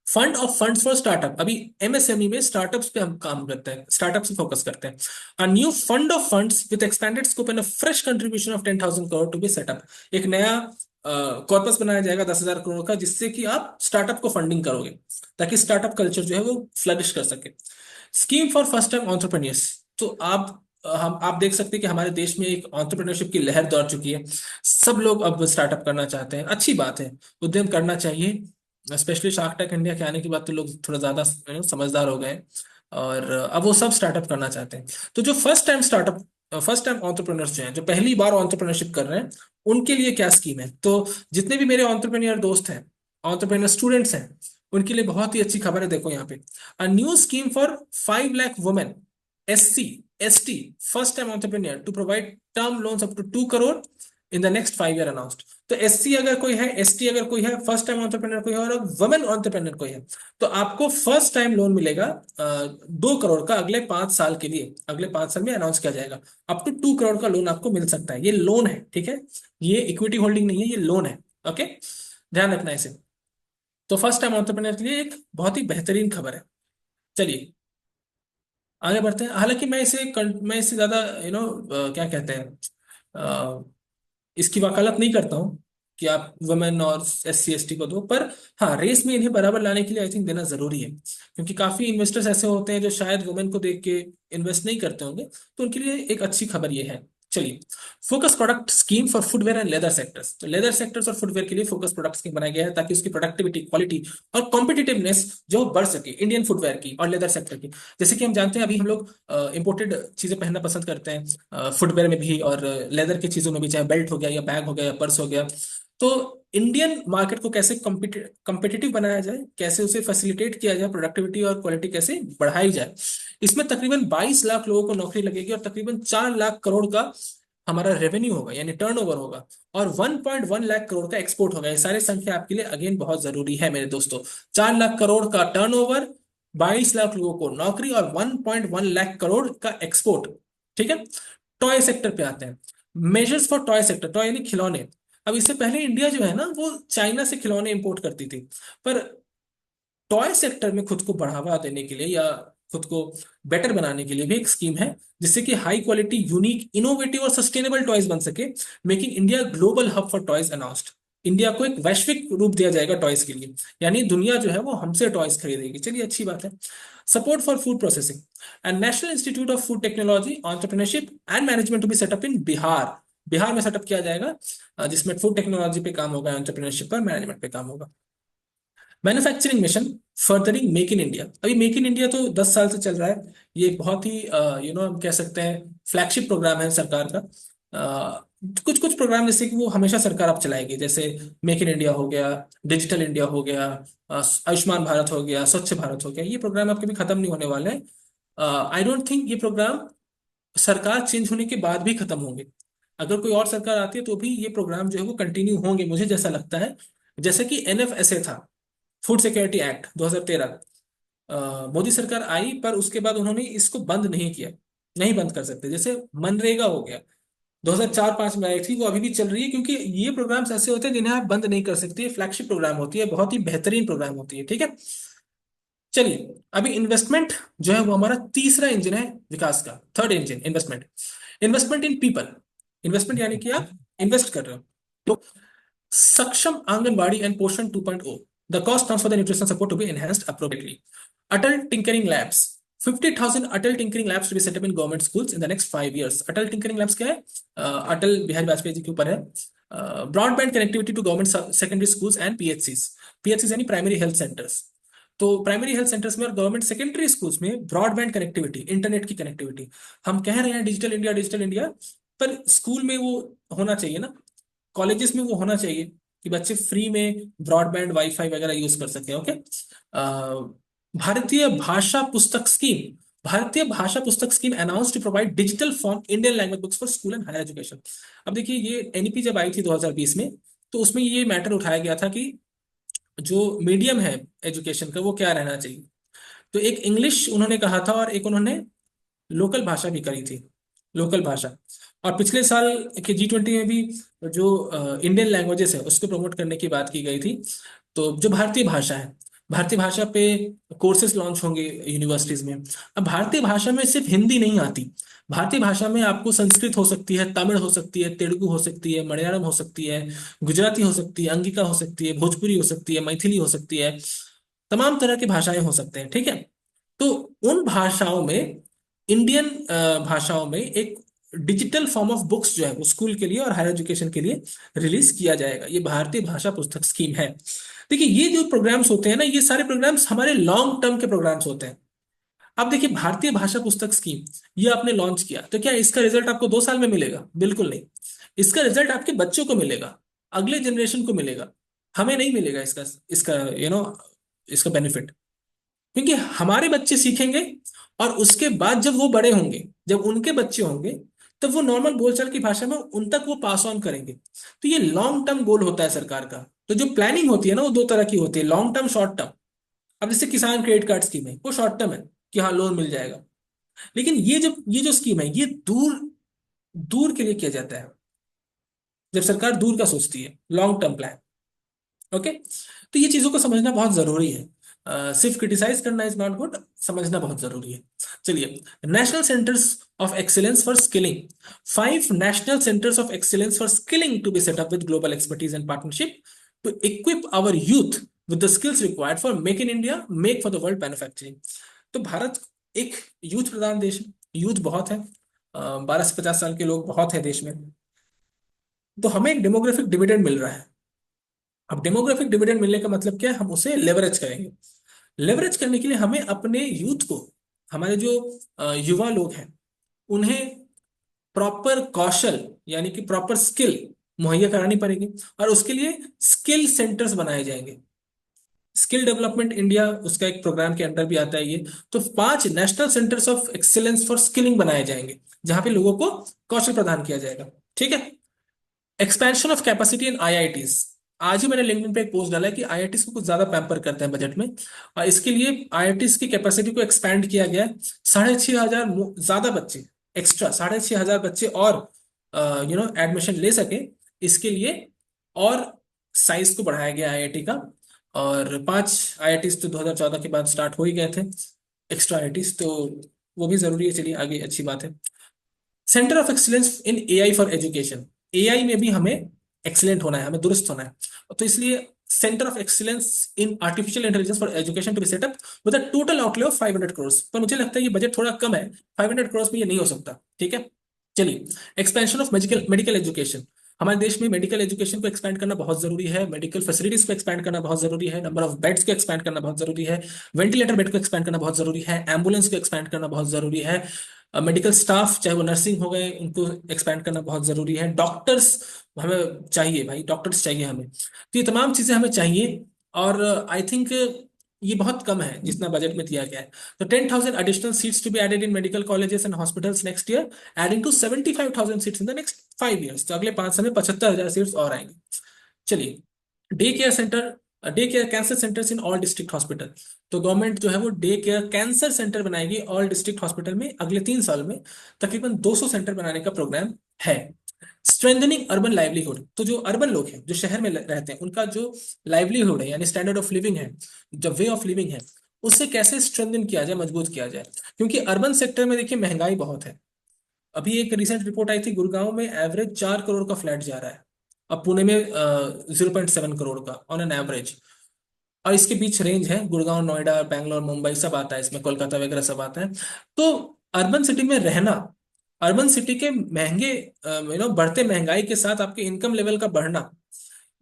Fund of funds for startup, अभी एमएसएमई में स्टार्टअप्स पे हम काम करते हैं, स्टार्टअप से फोकस करते हैं। A new fund of funds with expanded scope and a fresh contribution of 10,000 crore to be set up. एक नया कॉर्पस बनाया जाएगा 10,000 करोड़ का, जिससे कि आप स्टार्टअप को फंडिंग करोगे, ताकि स्टार्टअप कल्चर जो है वो फ्लरिश कर सके। Scheme for first time entrepreneurs, तो आप देख सकते हैं कि हमारे देश में एक एंटरप्रेन्योरशिप की लहर दौड़ चुकी है। सब लोग अब स्टार्टअप करना चाहते हैं, अच्छी बात है, उद्यम करना चाहिए। स्पेशली शार्क टैंक इंडिया के आने के बाद तो लोग थोड़ा ज्यादा समझदार हो गए हैं, और अब वो सब स्टार्टअप करना चाहते हैं। तो जो फर्स्ट टाइम एंटरप्रेन्योर्स जो हैं, जो पहली बार एंटरप्रेन्योरशिप कर रहे हैं, उनके लिए क्या स्कीम है? तो जितने भी मेरे एंटरप्रेन्योर दोस्त हैं, एंटरप्रेन्योर स्टूडेंट्स हैं, उनके लिए बहुत ही अच्छी खबर है। देखो यहाँ पे, a new scheme for 5 lakh women, SC ST, first time entrepreneur, to provide term loans up to 2 crore in the next 5 year announced. तो एससी अगर कोई है, एसटी अगर कोई है, फर्स्ट टाइम एंटरप्रेन्योर कोई है, और वुमेन एंटरप्रेन्योर कोई है, तो आपको फर्स्ट टाइम लोन मिलेगा 2 करोड़ का, अगले 5 साल के लिए, अगले 5 साल में अनाउंस किया जाएगा। अप टू 2 करोड़ का लोन आपको मिल सकता है। ये लोन है, ठीक है, ये इक्विटी होल्डिंग नहीं है, ये लोन है। ओके, ध्यान रखना इसे। तो फर्स्ट टाइम एंटरप्रेन्योर के लिए एक बहुत ही बेहतरीन खबर है। चलिए आगे बढ़ते हैं। हालांकि मैं इससे ज्यादा क्या कहते हैं, इसकी वकालत नहीं करता हूँ कि आप वुमेन और SC ST को दो, पर हाँ, रेस में इन्हें बराबर लाने के लिए आई थिंक देना जरूरी है, क्योंकि काफी इन्वेस्टर्स ऐसे होते हैं जो शायद वुमेन को देख के इन्वेस्ट नहीं करते होंगे, तो उनके लिए एक अच्छी खबर ये है। चलिए, focus product scheme for footwear and leather sectors. तो लेदर सेक्टर्स और फुटवेयर के लिए फोकस प्रोडक्ट स्कीम बनाया गया है, ताकि उसकी प्रोडक्टिविटी, क्वालिटी और कॉम्पिटिटिवनेस जो बढ़ सके इंडियन फुटवेयर की और लेदर सेक्टर की। जैसे कि हम जानते हैं, अभी हम लोग इंपोर्टेड चीजें पहनना पसंद करते हैं, फुटवेयर में भी और लेदर की चीजों में भी, चाहे बेल्ट हो गया या बैग हो गया या पर्स हो गया। तो इंडियन मार्केट को कैसे कम्पिटिटिव बनाया जाए, कैसे उसे फैसिलिटेट किया जाए, प्रोडक्टिविटी और क्वालिटी कैसे बढ़ाई जाए, इसमें तकरीबन 22 लाख लोगों को नौकरी लगेगी, और तकरीबन 4 लाख करोड़ का हमारा रेवेन्यू होगा, यानी टर्नओवर होगा, और 1.1 लाख करोड़ का एक्सपोर्ट होगा। ये सारे संख्या आपके लिए अगेन बहुत जरूरी है मेरे दोस्तों। 4 लाख करोड़ का टर्नओवर, 22 लाख लोगों को नौकरी, और 1.1 लाख करोड़ का एक्सपोर्ट। ठीक है, टॉय सेक्टर पे आते हैं। Measures for toy sector, toy यानी खिलौने। अब इससे पहले इंडिया जो है ना, वो चाइना से खिलौने इंपोर्ट करती थी, पर टॉय सेक्टर में खुद को बढ़ावा देने के लिए या खुद को बेटर बनाने के लिए भी एक स्कीम है, जिससे कि हाई क्वालिटी, यूनिक, इनोवेटिव और सस्टेनेबल टॉयज बन सके। Making India global hub for toys announced. India को एक वैश्विक रूप दिया जाएगा टॉयज के लिए, यानी दुनिया जो है वो हमसे टॉयज खरीदेगी। चलिए, अच्छी बात है। Support for food processing and national institute of food technology, entrepreneurship and management to be set up in Bihar. Bihar में सेटअप किया जाएगा, जिसमें फूड टेक्नोलॉजी पे काम होगा, एंटरप्रेन्योरशिप पर, मैनेजमेंट पे काम होगा। Manufacturing mission furthering make in India. अभी मेक इन इंडिया तो 10 साल से चल रहा है। ये एक बहुत ही हम कह सकते हैं फ्लैगशिप प्रोग्राम है सरकार का। कुछ कुछ प्रोग्राम जैसे कि वो हमेशा सरकार अब चलाएगी, जैसे मेक इन इंडिया हो गया, डिजिटल इंडिया हो गया, आयुष्मान भारत हो गया, स्वच्छ भारत हो गया, ये प्रोग्राम आपके भी खत्म नहीं होने वाले हैं। आई डोंट थिंक ये प्रोग्राम सरकार चेंज होने के बाद भी खत्म होंगे। अगर कोई और सरकार आती है तो भी ये प्रोग्राम जो है वो कंटिन्यू होंगे, मुझे जैसा लगता है। जैसे कि NFSA था, फूड सिक्योरिटी एक्ट 2013। मोदी सरकार आई, पर उसके बाद उन्होंने इसको बंद नहीं किया, नहीं बंद कर सकते। जैसे मनरेगा हो गया, 2004-5 में आई थी, वो अभी भी चल रही है, क्योंकि ये प्रोग्राम्स ऐसे होते हैं जिन्हें आप बंद नहीं कर सकते। फ्लैगशिप प्रोग्राम होती है, बहुत ही बेहतरीन प्रोग्राम होती है। ठीक है, चलिए, अभी इन्वेस्टमेंट जो है वो हमारा तीसरा इंजन है विकास का, third engine investment. Investment in people. Investment यानी कि आप इन्वेस्ट कर रहे हो। तो सक्षम anganwadi and Poshan 2.0, the cost terms for the nutrition support to be enhanced appropriately. Atal tinkering labs, 50,000 Atal tinkering labs to be set up in government schools in the next 5 years। Atal tinkering labs क्या है? अटल बिहारी वाजपेयी जी के ऊपर है। Broadband connectivity to government secondary schools and PHCs। PHCs यानी primary health centres. तो primary health centres में और government secondary schools में ब्रॉडबैंड कनेक्टिविटी, इंटरनेट की कनेक्टिविटी। हम कह रहे हैं डिजिटल इंडिया, डिजिटल इंडिया, पर स्कूल में वो होना चाहिए ना, कॉलेजेस में वो होना चाहिए कि बच्चे फ्री में ब्रॉडबैंड, वाईफाई वगैरह यूज कर सकें। ओके। भारतीय Bhasha Pustak scheme. Bharatiya Bhasha Pustak scheme announce to provide digital form Indian language books for school and higher education. अब देखिए, ये NEP जब आई थी 2020 में, तो उसमें ये मैटर उठाया गया था कि जो मीडियम है एजुकेशन का वो क्या रहना चाहिए। तो एक इंग्लिश उन्होंने कहा था, और एक उन्होंने लोकल भाषा भी करी थी, लोकल भाषा। और पिछले साल के G20 में भी जो इंडियन लैंग्वेजेस है उसको प्रमोट करने की बात की गई थी। तो जो भारतीय भाषा है, भारतीय भाषा पे कोर्सेज लॉन्च होंगे यूनिवर्सिटीज में। अब भारतीय भाषा में सिर्फ हिंदी नहीं आती, भारतीय भाषा में आपको संस्कृत हो सकती है, तमिल हो सकती है, तेलुगु हो सकती है, मलयालम हो सकती है, गुजराती हो सकती है, अंगिका हो सकती है, भोजपुरी हो सकती है, मैथिली हो सकती है, तमाम तरह की भाषाएं हो सकते हैं। ठीक है, तो उन भाषाओं में, इंडियन भाषाओं में एक डिजिटल फॉर्म ऑफ बुक्स जो है वो स्कूल के लिए और हायर एजुकेशन के लिए रिलीज किया जाएगा। ये भारतीय भाषा पुस्तक स्कीम है। देखिए, ये जो प्रोग्राम्स होते हैं ना, ये सारे प्रोग्राम्स हमारे लॉन्ग टर्म के प्रोग्राम्स होते हैं। अब देखिए, भारतीय भाषा पुस्तक स्कीम ये आपने लॉन्च किया, तो क्या इसका रिजल्ट आपको 2 साल में मिलेगा? बिल्कुल नहीं। इसका रिजल्ट आपके बच्चों को मिलेगा, अगले जनरेशन को मिलेगा, हमें नहीं मिलेगा इसका इसका इसका बेनिफिट। क्योंकि हमारे बच्चे सीखेंगे, और उसके बाद जब वो बड़े होंगे, जब उनके बच्चे होंगे, तो वो नॉर्मल बोलचाल की भाषा में उन तक वो पास ऑन करेंगे। तो ये लॉन्ग टर्म गोल होता है सरकार का। तो जो प्लानिंग होती है ना वो दो तरह की होती है, लॉन्ग टर्म, शॉर्ट टर्म। अब जैसे किसान क्रेडिट कार्ड स्कीम है, वो शॉर्ट टर्म है कि हाँ लोन मिल जाएगा। लेकिन ये जो स्कीम है, ये दूर दूर के लिए किया जाता है, जब सरकार दूर का सोचती है, लॉन्ग टर्म प्लान। ओके। तो ये चीजों को समझना बहुत जरूरी है। सिर्फ क्रिटिसाइज करना इज नॉट गुड, समझना बहुत जरूरी है। चलिए, national centres of excellence for skilling. 5 national centres of excellence for skilling to be set up with global expertise and partnership to equip our youth with the skills required for make in India, make for the world manufacturing. तो भारत एक youth प्रधान देश है, youth बहुत है, 12 से 50 साल के लोग बहुत है देश में। तो हमें एक डेमोग्राफिक डिविडेंड मिल रहा है। अब डेमोग्राफिक डिविडेंड मिलने का मतलब क्या है, हम उसे लेवरेज करेंगे। लेवरेज करने के लिए हमें अपने यूथ को, हमारे जो युवा लोग हैं, उन्हें प्रॉपर कौशल यानी कि प्रॉपर स्किल मुहैया करानी पड़ेगी। और उसके लिए स्किल सेंटर्स बनाए जाएंगे। स्किल डेवलपमेंट इंडिया उसका एक प्रोग्राम के अंडर भी आता है ये। तो 5 national centres of excellence for skilling बनाए जाएंगे, जहां पे लोगों को कौशल प्रदान किया जाएगा। ठीक है। Expansion of capacity in IITs. आज ही मैंने लिंक्डइन पे एक पोस्ट डाला है कि आईआईटीज को कुछ ज्यादा पैम्पर करते हैं बजट में, और इसके लिए आईआईटीज की कैपेसिटी को एक्सपैंड किया गया है। 6,500 ज्यादा बच्चे, एक्स्ट्रा 6,500 बच्चे और एडमिशन ले सके, इसके लिए। और साइज को बढ़ाया गया आईआईटी का। और 5 आईआईटीज तो 2014 के बाद स्टार्ट हो ही गए थे, एक्स्ट्रा आईआईटीज तो वो भी जरूरी है। चलिए आगे, अच्छी बात है। Centre of excellence in AI for education. AI में भी हमें एक्सीलेंट होना है, हमें दुरुस्त होना है। तो इसलिए centre of excellence in artificial intelligence for education to be set up with a total outlay of 500 crore. पर मुझे लगता है ये बजट थोड़ा कम है, 500 करोड़ में ये नहीं हो सकता। ठीक है। चलिए, expansion of medical medical education. हमारे देश में मेडिकल एजुकेशन को एक्सपैंड करना बहुत जरूरी है, मेडिकल फैसिलिटीज को एक्सपैंड करना बहुत जरूरी है, नंबर ऑफ बेड्स को एक्सपैंड करना बहुत जरूरी है, वेंटिलेटर बेड को एक्सपैंड करना बहुत जरूरी है, एम्बुलेंस को एक्सपैंड करना बहुत जरूरी है, मेडिकल स्टाफ चाहे वो नर्सिंग हो गए उनको एक्सपैंड करना बहुत जरूरी है, डॉक्टर्स हमें चाहिए भाई, डॉक्टर्स चाहिए हमें। तो ये तमाम चीजें हमें चाहिए। और आई थिंक ये बहुत कम है जितना बजट में दिया गया है। तो 10,000 additional seats to be added in medical colleges and hospitals next year, adding to 75,000 seats in the next 5 years। तो अगले 5 साल में 75,000 सीट्स और आएंगे। चलिए, day care centre, day care cancer centres in all district hospital. तो government जो है वो डे केयर कैंसर सेंटर बनाएगी ऑल डिस्ट्रिक्ट हॉस्पिटल में अगले 3 साल में। तकरीबन 200 सेंटर बनाने का प्रोग्राम है। Strengthening urban livelihood. तो जो अर्बन लोग हैं, जो शहर में रहते हैं, उनका जो लाइवलीहुड है यानी स्टैंडर्ड ऑफ लिविंग है, जो वे ऑफ लिविंग है, उससे कैसे स्ट्रेंथन किया जाए, मजबूत किया जाए। क्योंकि अर्बन सेक्टर में देखिए महंगाई बहुत है। अभी एक रिसेंट रिपोर्ट आई थी, गुड़गांव में एवरेज 4 करोड़ का फ्लैट जा रहा है, अब पुणे में 0.7 करोड़ का ऑन एन एवरेज। और इसके बीच रेंज है, गुड़गांव, नोएडा, बैंगलोर, मुंबई सब आता है इसमें, कोलकाता वगैरह सब आता है। तो अर्बन सिटी में रहना, अर्बन सिटी के महंगे बढ़ते महंगाई के साथ आपके इनकम लेवल का बढ़ना,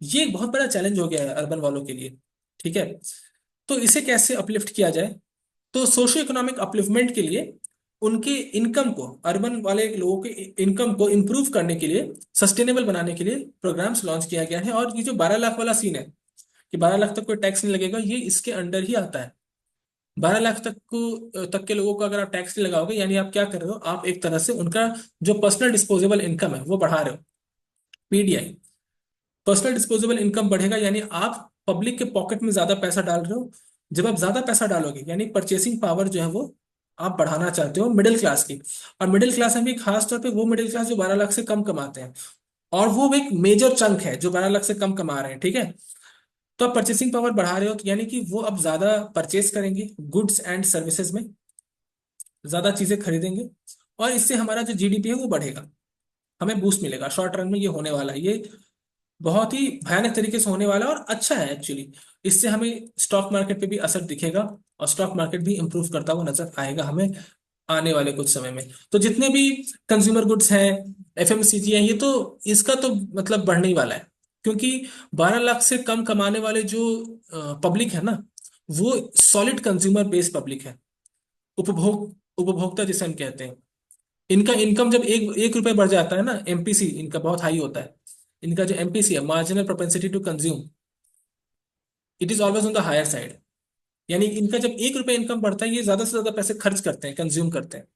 ये एक बहुत बड़ा चैलेंज हो गया है अर्बन वालों के लिए। ठीक है। तो इसे कैसे अपलिफ्ट किया जाए। तो सोशो इकोनॉमिक अपलिफ्टमेंट के लिए उनके इनकम को, अर्बन वाले लोगों के इनकम को इंप्रूव करने के लिए, सस्टेनेबल बनाने के लिए प्रोग्राम्स लॉन्च किया गया है। और ये जो 12 लाख वाला सीन है कि 12 लाख तक कोई टैक्स नहीं लगेगा, ये इसके अंडर ही आता है। 12 लाख तक के लोगों को अगर आप टैक्स नहीं लगाओगे, यानी आप क्या कर रहे हो, आप एक तरह से उनका जो पर्सनल डिस्पोजेबल इनकम है वो बढ़ा रहे हो, पीडीआई। पर्सनल डिस्पोजेबल इनकम बढ़ेगा यानी आप पब्लिक के पॉकेट में ज्यादा पैसा डाल रहे हो। जब आप ज्यादा पैसा डालोगे यानी परचेसिंग पावर जो है वो आप बढ़ाना चाहते हो मिडिल क्लास की। और मिडिल क्लास में भी खास तौर पे वो मिडिल क्लास जो 12 लाख से कम कमाते हैं, और वो एक मेजर चंक है जो 12 लाख से कम कमा रहे हैं। ठीक है। तो आप परचेसिंग पावर बढ़ा रहे हो, तो यानी कि वो अब ज्यादा परचेस करेंगे गुड्स एंड सर्विसेज में, ज्यादा चीजें खरीदेंगे, और इससे हमारा जो जीडीपी है वो बढ़ेगा, हमें बूस्ट मिलेगा। शॉर्ट रन में ये होने वाला है, ये बहुत ही भयानक तरीके से होने वाला है और अच्छा है एक्चुअली। इससे हमें स्टॉक मार्केट पे भी असर दिखेगा, और स्टॉक मार्केट भी इंप्रूव करता हुआ नजर आएगा हमें आने वाले कुछ समय में। तो जितने भी कंज्यूमर गुड्स हैं, एफएमसीजी हैं, ये तो इसका तो मतलब बढ़ने ही वाला है। क्योंकि 12 लाख से कम कमाने वाले जो पब्लिक है ना, वो सॉलिड कंज्यूमर बेस्ड पब्लिक है, उपभोक्ता जिसे हम कहते हैं। इनका इनकम जब एक एक रुपए बढ़ जाता है ना, एमपीसी इनका बहुत हाई होता है। इनका जो एमपीसी है, marginal propensity to consume, it is always on the higher side. यानी इनका जब 1 रुपए इनकम बढ़ता है, ये ज्यादा से ज्यादा पैसे खर्च करते हैं, कंज्यूम करते हैं।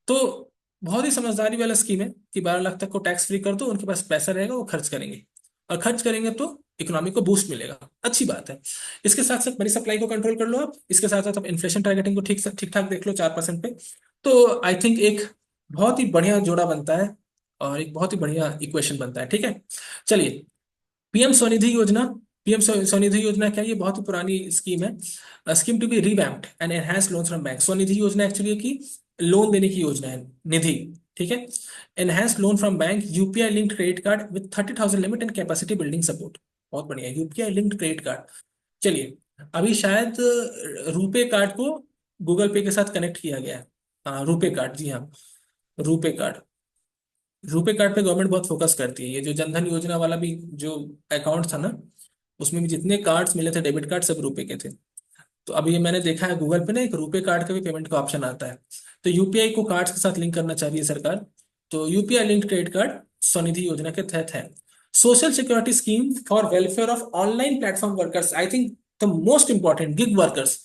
तो बहुत ही समझदारी वाला स्कीम है कि 12 लाख तक को टैक्स फ्री कर दो, उनके पास पैसा रहेगा, वो खर्च करेंगे, और खर्च करेंगे तो इकोनॉमी को बूस्ट मिलेगा। अच्छी बात है। इसके साथ साथ मनी सप्लाई को कंट्रोल कर लो आप, इसके साथ साथ आप इन्फ्लेशन टारगेटिंग को ठीक ठाक देख लो 4% पे। तो आई थिंक एक बहुत ही बढ़िया जोड़ा बनता है, और एक बहुत ही बढ़िया इक्वेशन बनता है। ठीक है, चलिए। पीएम स्वनिधि योजना। पीएम स्वनिधि योजना क्या है? ये बहुत ही पुरानी स्कीम है। Scheme to be revamped and enhance loan from bank. Svanidhi Yojana actually की लोन देने की योजना है, निधि। ठीक है। Enhance loan from bank, UPI linked credit card with 30,000 limit and capacity building support. बहुत बढ़िया, यूपीआई लिंक्ड क्रेडिट कार्ड। चलिए, अभी शायद रुपे कार्ड को गूगल पे के साथ कनेक्ट किया गया है। हाँ, रुपे कार्ड, जी हाँ, रुपे कार्ड। रुपे कार्ड पे गवर्नमेंट बहुत फोकस करती है। ये जो जनधन योजना वाला भी जो अकाउंट था ना, उसमें भी जितने कार्ड्स मिले थे, डेबिट कार्ड, सब रुपए के थे। तो अभी ये मैंने देखा है गूगल पे ना, एक रुपे कार्ड का भी पेमेंट का ऑप्शन आता है। तो यूपीआई को कार्ड्स के साथ लिंक करना चाह रही है सरकार। तो UPI linked credit card Svanidhi योजना के तहत है। Social security scheme for welfare of online platform workers, I think the most important, gig workers.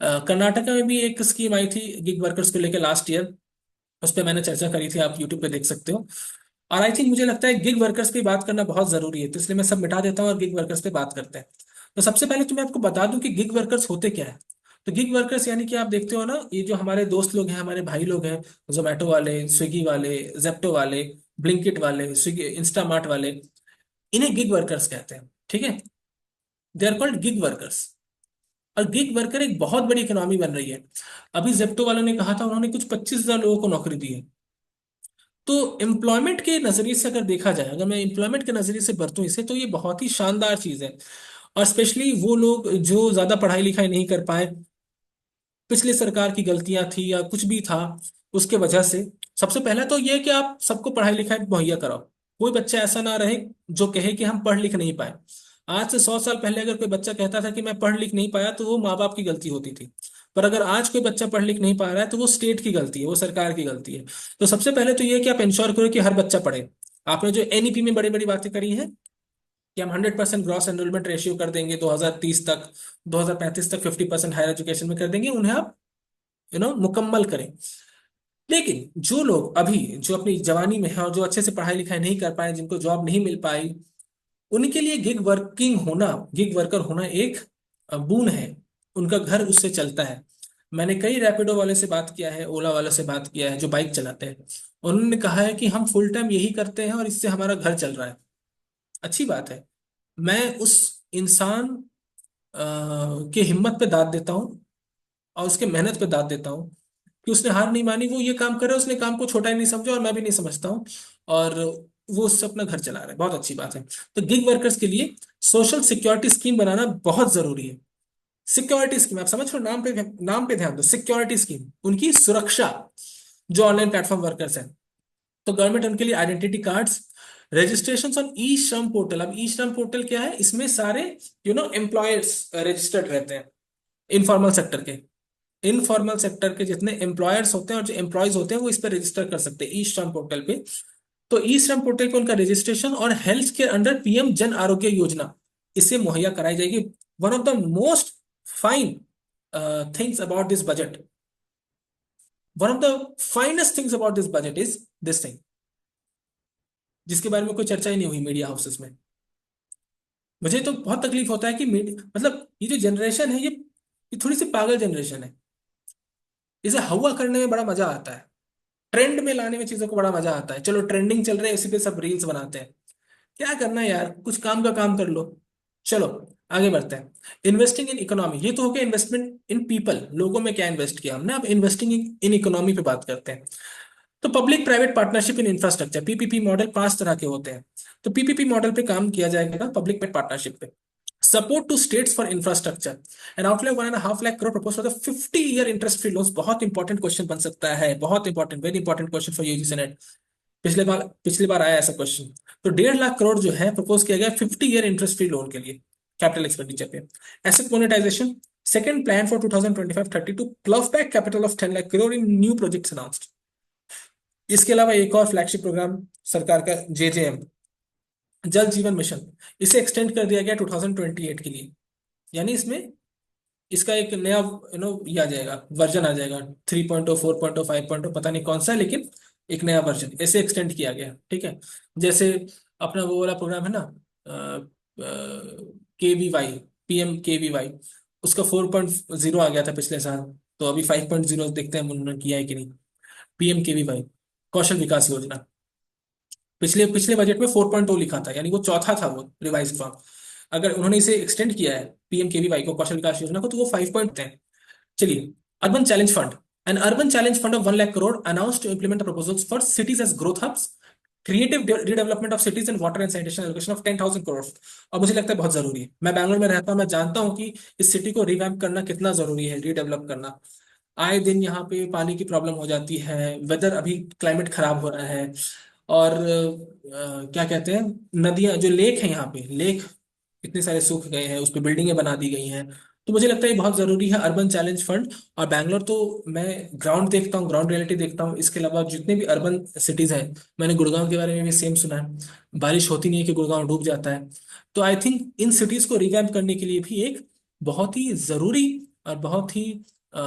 Karnataka में भी एक स्कीम आई थी गिग वर्कर्स को लेकर लास्ट ईयर। उस पर मैंने चर्चा करी थी, आप यूट्यूब पे देख सकते हो। और आई थिंक मुझे लगता है गिग वर्कर्स पे बात करना बहुत जरूरी है, तो इसलिए मैं सब मिटा देता हूँ और गिग वर्कर्स पे बात करते हैं। तो सबसे पहले तो मैं आपको बता दूं कि गिग वर्कर्स होते क्या है। तो गिग वर्कर्स यानी कि आप देखते हो ना, ये जो हमारे दोस्त लोग हैं, हमारे भाई लोग हैं, जोमेटो वाले, स्विगी वाले, जेप्टो वाले, ब्लिंकिट वाले, स्विगी इंस्टामार्ट वाले, इन्हें गिग वर्कर्स कहते हैं। ठीक है, they are called gig workers. और गिग वर्कर एक बहुत बड़ी इकोनॉमी बन रही है। अभी जेप्टो वालों ने कहा था, उन्होंने कुछ 25,000 लोगों को नौकरी दी है। तो एम्प्लॉयमेंट के नजरिए से अगर देखा जाए, अगर मैं एम्प्लॉयमेंट के नजरिए से बरतूं इसे, तो ये बहुत ही शानदार चीज है। और स्पेशली वो लोग जो ज्यादा पढ़ाई लिखाई नहीं कर पाए, पिछली सरकार की गलतियां थी या कुछ भी था, उसके वजह से सबसे पहला तो ये है कि आप सबको पढ़ाई लिखाई मुहैया कराओ। कोई बच्चा ऐसा ना रहे जो कहे कि हम पढ़ लिख नहीं पाए। आज से 100 साल पहले अगर कोई बच्चा कहता था कि मैं पढ़ लिख नहीं पाया, तो वो माँ बाप की गलती होती थी। पर अगर आज कोई बच्चा पढ़ लिख नहीं पा रहा है, तो वो स्टेट की गलती है, वो सरकार की गलती है। तो सबसे पहले तो ये है कि आप इंश्योर करो कि हर बच्चा पढ़े। आपने जो एनईपी में बड़ी बड़ी बातें करी हैं कि हम 100% ग्रॉस एनरोलमेंट रेशियो कर देंगे 2030 तक, 2035 तक 50% हायर एजुकेशन में कर देंगे, उन्हें आप मुकम्मल करें। लेकिन जो लोग अभी, जो अपनी जवानी में है और जो अच्छे से पढ़ाई लिखाई नहीं कर पाए, जिनको जॉब नहीं मिल पाई, उनके लिए गिग वर्कर होना एक बून है। उनका घर उससे चलता है। मैंने कई रैपिडो वाले से बात किया है, ओला वाले से बात किया है, जो बाइक चलाते हैं। उन्होंने कहा है कि हम फुल टाइम यही करते हैं और इससे हमारा घर चल रहा है। अच्छी बात है। मैं उस इंसान की हिम्मत पे दाद देता हूँ, और उसके मेहनत पे दाद देता हूँ कि उसने हार नहीं मानी, वो ये काम कर रहा है, उसने काम को छोटा ही नहीं समझा, और मैं भी नहीं समझता हूँ। और वो उससे अपना घर चला रहा है, बहुत अच्छी बात है। तो गिग वर्कर्स के लिए सोशल सिक्योरिटी स्कीम बनाना बहुत जरूरी है। सिक्योरिटी स्कीम, आप समझ लो, नाम पे ध्यान दो, सिक्योरिटी स्कीम, उनकी सुरक्षा। जो ऑनलाइन प्लेटफॉर्म वर्कर्स हैं, तो गवर्नमेंट उनके लिए आइडेंटिटी कार्ड्स, रजिस्ट्रेशन ऑन ई श्रम पोर्टल। अब ई श्रम पोर्टल क्या है? इसमें सारे एम्प्लॉयर्स रजिस्टर्ड रहते हैं, इनफॉर्मल सेक्टर के। इनफॉर्मल सेक्टर के जितने एम्प्लॉयर्स होते हैं और जो एम्प्लॉयज होते हैं, वो इस पर रजिस्टर कर सकते हैं ई श्रम पोर्टल पे। तो ई श्रम पोर्टल पे उनका रजिस्ट्रेशन और health care under PM Jan Arogya Yojana, इससे मुहैया कराई जाएगी। One of the most fine things about this budget, one of the finest things about this budget is this thing, जिसके बारे में कोई चर्चा ही नहीं हुई मीडिया हाउसेस में। मुझे तो बहुत तकलीफ होता है कि मतलब ये जो जनरेशन है, ये थोड़ी सी पागल जनरेशन है। इसे हवा करने में बड़ा मजा आता है, ट्रेंड में लाने में चीजों को बड़ा मजा आता है। चलो ट्रेंडिंग चल रहे हैं, इसी पे सब रील्स बनाते हैं। क्या करना है यार, कुछ काम का काम कर लो। चलो, आगे बढ़ते हैं। इन्वेस्टिंग इन इकोनॉमी, ये तो हो गया इन्वेस्टमेंट इन पीपल, लोगों में क्या इन्वेस्ट किया हमने। अब इन्वेस्टिंग इन इकोनॉमी पे बात करते हैं। तो public private partnership in infrastructure, PPP model 5 तरह के होते हैं। तो पीपीपी मॉडल पे काम किया जाएगा, पब्लिक प्राइवेट पार्टनरशिप पे। Support to states for infrastructure, and outlay 1.5 lakh crore propose for the 50 year interest free loans. बहुत इंपॉर्टेंट क्वेश्चन बन सकता है, बहुत important, very important question for UGC NET. पिछली बार आया ऐसा क्वेश्चन। तो 1.5 लाख करोड़ जो है प्रपोज किया गया 50 ईयर इंटरेस्ट फ्री लोन के लिए, कैपिटल एक्सपेंडिचर पे। Asset monetisation, second plan for 2025-30 to plough back capital of 10 lakh crore in new projects announced. इसके अलावा एक और फ्लैगशिप प्रोग्राम सरकार का, जेजेएम, जल जीवन मिशन, इसे एक्सटेंड कर दिया गया 2028 के लिए। यानी इसमें इसका एक नया ये आ जाएगा, वर्जन आ जाएगा, 3.0, 4.0, 5.0, पता नहीं कौन सा है, लेकिन एक नया वर्जन ऐसे एक्सटेंड किया गया, ठीक है। जैसे अपना वो वाला प्रोग्राम है ना, KVY, PMKVY, उसका 4.0 आ गया था पिछले साल, तो अभी 5.0 देखते हैं उन्होंने किया है कि नहीं। PMKVY, कौशल विकास योजना, पिछले पिछले बजट में 4.0 लिखा था, यानी वो चौथा था वो रिवाइज फॉर्म। अगर उन्होंने इसे एक्सटेंड किया है PMKVY को, कौशल विकास योजना को, तो वो 5 है। चलिए, urban challenge fund, an urban challenge fund of 1 lakh crore announce to implement proposals for cities as growth hubs, creative redevelopment of cities and water and sanitation allocation of 10,000 crore. और मुझे लगता है बहुत जरूरी है, मैं बैंगलोर में रहता हूँ, मैं जानता हूँ कि इस सिटी को रिवैम्प करना कितना जरूरी है, रीडेवलप करना। आए दिन यहाँ पे पानी की प्रॉब्लम हो जाती है, वेदर अभी क्लाइमेट खराब हो रहा है, और क्या कहते हैं, नदियां जो लेक है यहाँ पे, लेक इतने सारे सूख गए हैं, उस पे बिल्डिंगें बना दी गई हैं। तो मुझे लगता है ये बहुत जरूरी है, अर्बन चैलेंज फंड। और बैंगलोर तो मैं ग्राउंड देखता हूँ, ग्राउंड रियलिटी देखता हूँ, इसके अलावा जितने भी अर्बन सिटीज हैं, मैंने गुड़गांव के बारे में भी सेम सुना है, बारिश होती नहीं है कि गुड़गांव डूब जाता है। तो आई थिंक इन सिटीज को रिवैम्प करने के लिए भी एक बहुत ही जरूरी और बहुत ही अ,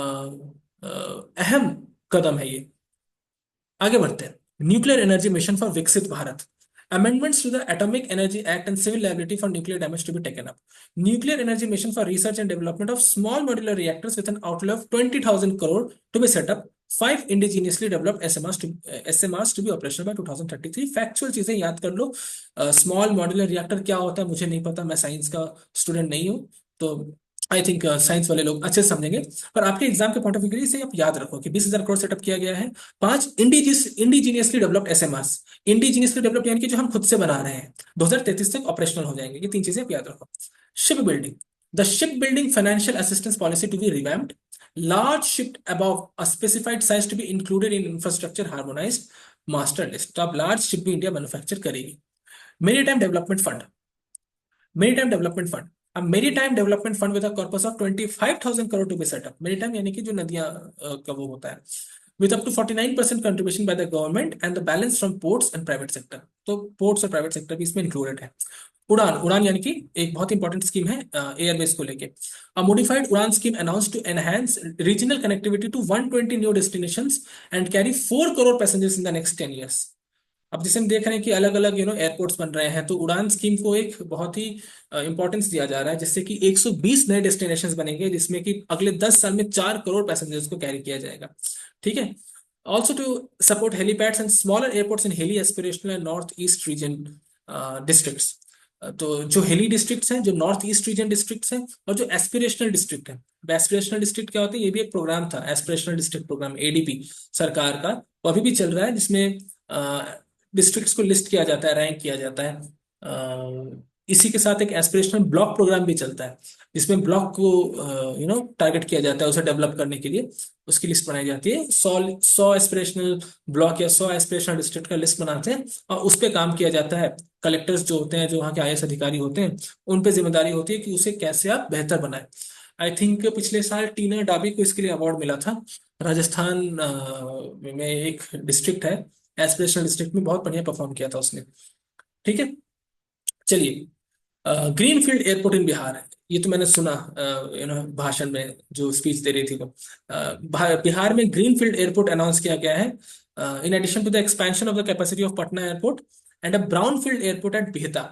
अहम कदम है ये। आगे बढ़ते हैं। न्यूक्लियर एनर्जी मिशन फॉर विकसित Bharat, amendments to the Atomic Energy Act and civil liability for nuclear damage to be taken up. Nuclear energy mission for research and development of small modular reactors with an outlay of 20,000 crore to be set up. Five indigenously developed SMRs to be operational by 2033. Factual चीजें याद कर लो। Small modular reactor क्या होता है मुझे नहीं पता, मैं साइंस का स्टूडेंट नहीं हूँ, तो आई थिंक साइंस वाले लोग अच्छे से समझेंगे। पर आपके एग्जाम के पॉइंट ऑफ व्यू से आप याद रखो कि 20,000 करोड़ सेटअप किया गया है। पांच इंडिजीनियसली डेवलप्ड एसएमआरस, इंडिजीनियसली डेवलप्ड यानी कि जो हम खुद से बना रहे हैं, 2033 तक ऑपरेशनल हो जाएंगे। ये तीन चीजें आप याद रखो। Ship building, the ship building financial assistance policy to be revamped, large ship above a specified size to be included in infrastructure harmonised master list. तो अब लार्ज शिप भी इंडिया मैन्युफैक्चर करेगी। Maritime development fund, maritime development fund, अब maritime development fund with a corpus of 25,000 crore to be set up. Maritime यानी कि जो नदियां का वो होता है, with up to 49% contribution by the government and the balance from ports and private sector। तो ports और private sector भी इसमें included है। उड़ान, उड़ान यानी कि एक बहुत इंपॉर्टेंट स्कीम है एयरबेस को लेके। A modified उड़ान scheme announced to enhance regional connectivity to 120 new destinations and carry 4 crore passengers in the next 10 years। अब जैसे हम देख रहे हैं कि अलग अलग एयरपोर्ट्स बन रहे हैं, तो उड़ान स्कीम को एक बहुत ही इंपॉर्टेंस दिया जा रहा है, जिससे कि 120 नए डेस्टिनेशंस बनेंगे, जिसमें कि अगले 10 साल में 4 करोड़ पैसेंजर्स को कैरी किया जाएगा। ठीक है। Also to support helipads and smaller airports in hilly aspirational and north east region districts. तो जो हिली डिस्ट्रिक्ट्स हैं, जो नॉर्थ ईस्ट रीजन डिस्ट्रिक्ट्स हैं, और जो एस्पिरेशनल डिस्ट्रिक्ट है। एस्पिरेशनल डिस्ट्रिक्ट क्या होते हैं, ये भी एक प्रोग्राम था, एस्पिरेशनल डिस्ट्रिक्ट प्रोग्राम, ADP सरकार का, वो अभी भी चल रहा है, जिसमें डिस्ट्रिक्ट्स को लिस्ट किया जाता है, रैंक किया जाता है। इसी के साथ एक एस्पिरेशनल ब्लॉक प्रोग्राम भी चलता है, जिसमें ब्लॉक को टारगेट किया जाता है, उसे डेवलप करने के लिए उसकी लिस्ट बनाई जाती है। 100 एस्पिरेशनल ब्लॉक या 100 एस्पिरेशनल डिस्ट्रिक्ट का लिस्ट बनाते हैं, और उस पर काम किया जाता है। कलेक्टर्स जो होते हैं, जो वहाँ के IAS अधिकारी होते हैं, उन पे जिम्मेदारी होती है कि उसे कैसे आप बेहतर बनाए। आई थिंक पिछले साल टीना डाबी को इसके लिए अवार्ड मिला था। राजस्थान में एक डिस्ट्रिक्ट है, एस्पिरेशनल डिस्ट्रिक्ट में बहुत बढ़िया परफॉर्म किया था उसने। ठीक है। चलिए, ग्रीनफील्ड एयरपोर्ट इन बिहार, ये तो मैंने सुना भाषण में जो स्पीच दे रही थी वो। बिहार में ग्रीनफील्ड एयरपोर्ट अनाउंस किया गया है, in addition to the expansion of the capacity of Patna airport and a brownfield airport at Bihta.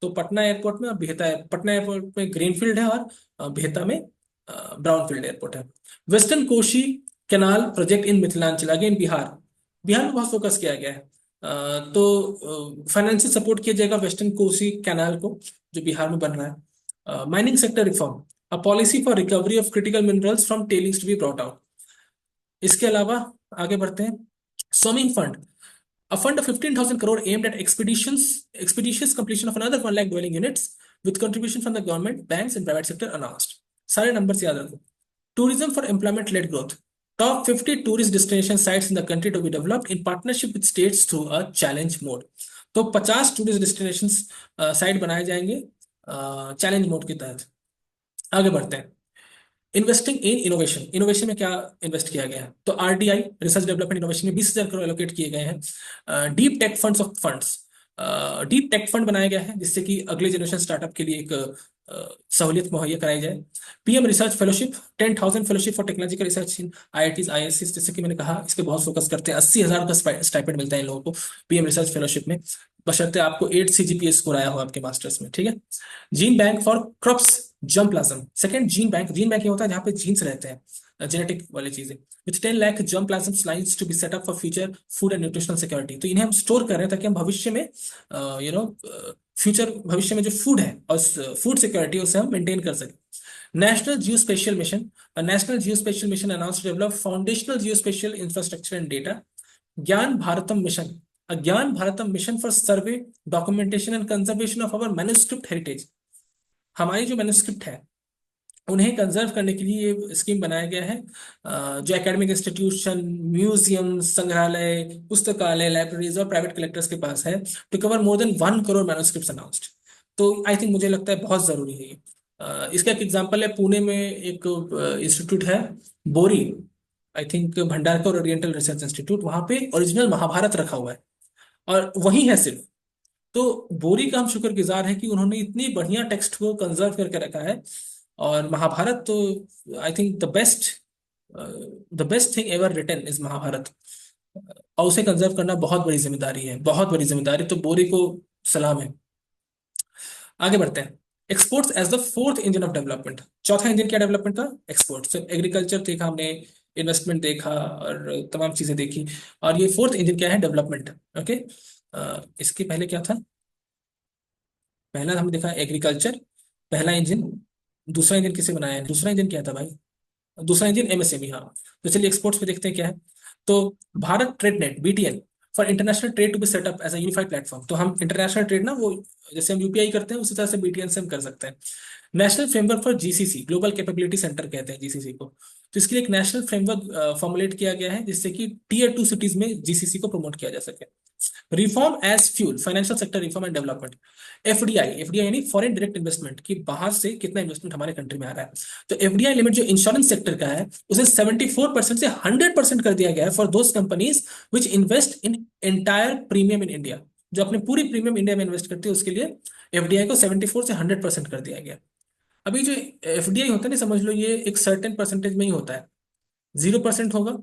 तो पटना एयरपोर्ट में और बिहता, पटना एयरपोर्ट में ग्रीनफील्ड है, और बिहता में ब्राउनफील्ड एयरपोर्ट है। Western Koshi canal project in Mithilanchal, again Bihar, Bihar में बहुत फोकस किया गया है। तो फाइनेंशियल सपोर्ट किया जाएगा वेस्टर्न कोसी कैनाल को, जो बिहार में बन रहा है। Mining sector reform, a policy for recovery of critical minerals from tailings to be brought out. इसके अलावा आगे बढ़ते हैं। Swimming fund, a fund of 15,000 crore aimed at expeditious completion of another 1 lakh dwelling units with contribution from the government, banks and private sector announced। सारे numbers याद रखो। Tourism for employment led growth, top 50 tourist destination sites in the country to be developed in partnership with states through a challenge mode। तो 50 tourist destination site बनाए जाएंगे challenge mode के तहत। आगे बढ़ते हैं। इन्वेस्टिंग इन इनोवेशन, इनोवेशन में क्या इन्वेस्ट किया गया है, तो RDI, रिसर्च डेवलपमेंट इनोवेशन में 20,000 करोड़ एलोकेट किए गए हैं। Deep tech funds of funds, deep tech fund बनाया गया है, जिससे कि अगले जनरेशन स्टार्टअप के लिए एक सहूलियत मुहैया कराई जाए। PM research fellowship, 10,000 fellowship for technological research in IITs आईआईएससीज, जैसे कि मैंने कहा इस पे बहुत फोकस करते हैं। 80,000 का स्टाइपेंड मिलता है इन लोगों को पीएम रिसर्च फेलोशिप में, बशर्ते आपको 8 सीजीपीए स्कोर आया हो आपके मास्टर्स में, ठीक है। Gene bank for crops germ, second gene bank ये होता है जहाँ पे जीन्स रहते हैं, जेनेटिक वाली चीजें। With 10 lakh germplasm lines to be set up for future food and nutritional security. तो इन्हें हम स्टोर कर रहे हैं ताकि हम भविष्य में फ्यूचर भविष्य में जो फूड है और फूड सिक्योरिटी उसे हम मेंटेन कर सकें। National geo spatial mission, national geo spatial mission announce to develop foundational geo spatial infrastructure and data. Gyan Bharatam mission, a Gyan Bharatam mission for survey documentation and conservation of our manuscript heritage. हमारी जो manuscript है उन्हें conserve करने के लिए ये scheme बनाया गया है। जो एकेडमिक इंस्टीट्यूशन, म्यूजियम, संग्रहालय, पुस्तकालय, लाइब्रेरीज और प्राइवेट कलेक्टर्स के पास है, to cover more than 1 crore manuscripts announced. तो आई थिंक मुझे लगता है बहुत जरूरी है ये। इसका एक एग्जांपल है, पुणे में एक इंस्टीट्यूट है, बोरी, I think Bhandarkar oriental research institute, वहां पे ओरिजिनल महाभारत रखा हुआ है और वही है सिर्फ। तो बोरी का हम शुक्रगुजार हैं कि उन्होंने इतनी बढ़िया टेक्स्ट को कंजर्व करके रखा है। और महाभारत तो I think the best thing ever written is Mahabharata. और उसे कंजर्व करना बहुत बड़ी जिम्मेदारी है, बहुत बड़ी जिम्मेदारी, तो बोरी को सलाम है। आगे बढ़ते हैं। Exports as the fourth engine of development, चौथा इंजन क्या डेवलपमेंट का? एक्सपोर्ट। एग्रीकल्चर देखा हमने, इन्वेस्टमेंट देखा और तमाम चीजें देखी, और ये फोर्थ इंजन क्या है? डेवलपमेंट। ओके, इसके पहले क्या था? पहला हमने देखा एग्रीकल्चर, पहला इंजन। दूसरा इंजन किसे बनाया है? दूसरा इंजन क्या था भाई? दूसरा इंजन एमएसएमई, हाँ। तो चलिए एक्सपोर्ट्स पे देखते हैं क्या है। तो Bharat trade net, BTN, for international trade to be set up as a unified platform. तो हम इंटरनेशनल ट्रेड ना, वो जैसे हम यूपीआई करते हैं उसी तरह से बीटीएन से हम कर सकते हैं। National framework for GCC, global capability centre कहते हैं जीसीसी को। तो इसके लिए एक नेशनल फ्रेमवर्क फॉर्मुलेट किया गया है जिससे कि टीयर 2 सिटीज में जीसीसी को प्रमोट किया जा सके। Reform as fuel, financial sector reform and development. FDI यानी फॉरेन डायरेक्ट इन्वेस्टमेंट, कि बाहर से कितना इन्वेस्टमेंट हमारे कंट्री में आ रहा है। तो एफडीआई लिमिट जो इंश्योरेंस सेक्टर का है उसे 74% से 100% कर दिया गया है for those companies which invest in entire premium in India. जो अपने पूरी प्रीमियम इंडिया में इन्वेस्ट करती है उसके लिए एफडीआई को 74 से 100% कर दिया गया। अभी जो एफडीआई होता है ना, समझ लो ये एक सर्टेन परसेंटेज में ही होता है। 0% होगा,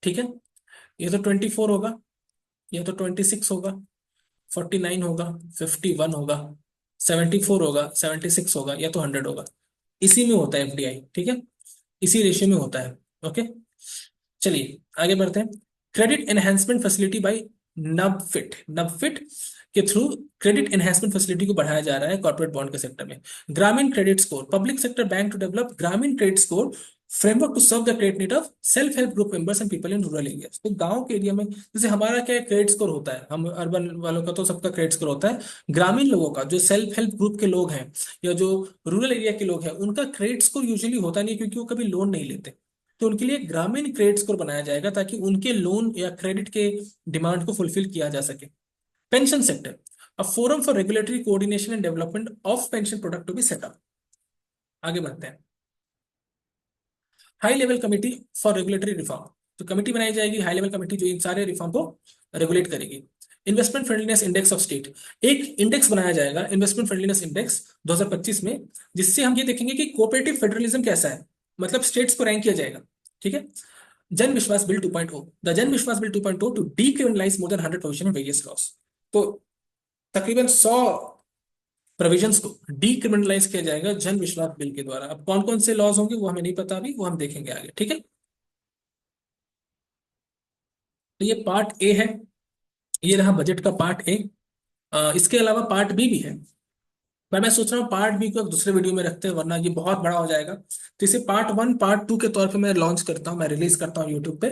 ठीक है, ये तो 24 होगा, ये तो 26 होगा, 49 होगा, 51 होगा, 74 होगा, 76 होगा, या तो 100 होगा। इसी में होता है एफडीआई, ठीक है, इसी रेशियो में होता है। ओके, चलिए आगे बढ़ते हैं। क्रेडिट एनहेंसमेंट फैसिलिटी बाय नबफिट के थ्रू क्रेडिट एनहेंसमेंट फैसिलिटी को बढ़ाया जा रहा है कॉर्पोरेट बॉन्ड के सेक्टर में। ग्रामीण credit score, public sector bank to develop ग्रामीण credit score framework to serve the credit need of self help group members and people in rural areas. तो गांव के एरिया में, जैसे हमारा क्या क्रेडिट स्कोर होता है, हम अर्बन वालों का तो सबका क्रेडिट स्कोर होता है, ग्रामीण लोगों का जो सेल्फ हेल्प ग्रुप के लोग हैं या जो रूरल एरिया के लोग हैं उनका क्रेडिट स्कोर यूजुअली होता नहीं, क्योंकि वो कभी लोन नहीं लेते। तो उनके लिए ग्रामीण क्रेडिट स्कोर बनाया जाएगा ताकि उनके लोन या क्रेडिट के डिमांड को फुलफिल किया जा सके। Pension sector, a forum for regulatory coordination and development of pension product to be set up. आगे बढ़ते हैं। High level committee for regulatory reform, तो कमिटी बनाई जाएगी, हाई लेवल कमिटी, जो इन सारे रिफॉर्म को रेगुलेट करेगी। Investment friendliness index of state, एक इंडेक्स बनाया जाएगा, इन्वेस्टमेंट फ्रेंडलीनेस इंडेक्स 2025 में, जिससे हम ये देखेंगे कि कोऑपरेटिव फेडरलिज्म कैसा है, मतलब स्टेट्स को रैंक किया जाएगा, ठीक है। जन Vishwas bill 2.0, the Jan Vishwas bill 2.0 to decriminalise more than 100 provision in various laws. तो तकरीबन 100 प्रोविजंस को डीक्रिमिनलाइज किया जाएगा जन विश्वास बिल के द्वारा। अब कौन कौन से लॉज होंगे वो हमें नहीं पता, अभी वो हम देखेंगे आगे, ठीक है। तो ये पार्ट ए है, ये रहा बजट का पार्ट ए। इसके अलावा पार्ट बी भी है, पर मैं सोच रहा हूँ पार्ट बी को दूसरे वीडियो में रखते हैं, वरना ये बहुत बड़ा हो जाएगा। तो इसे पार्ट 1 पार्ट 2 के तौर पे मैं लॉन्च करता हूँ, मैं रिलीज करता हूँ यूट्यूब पे।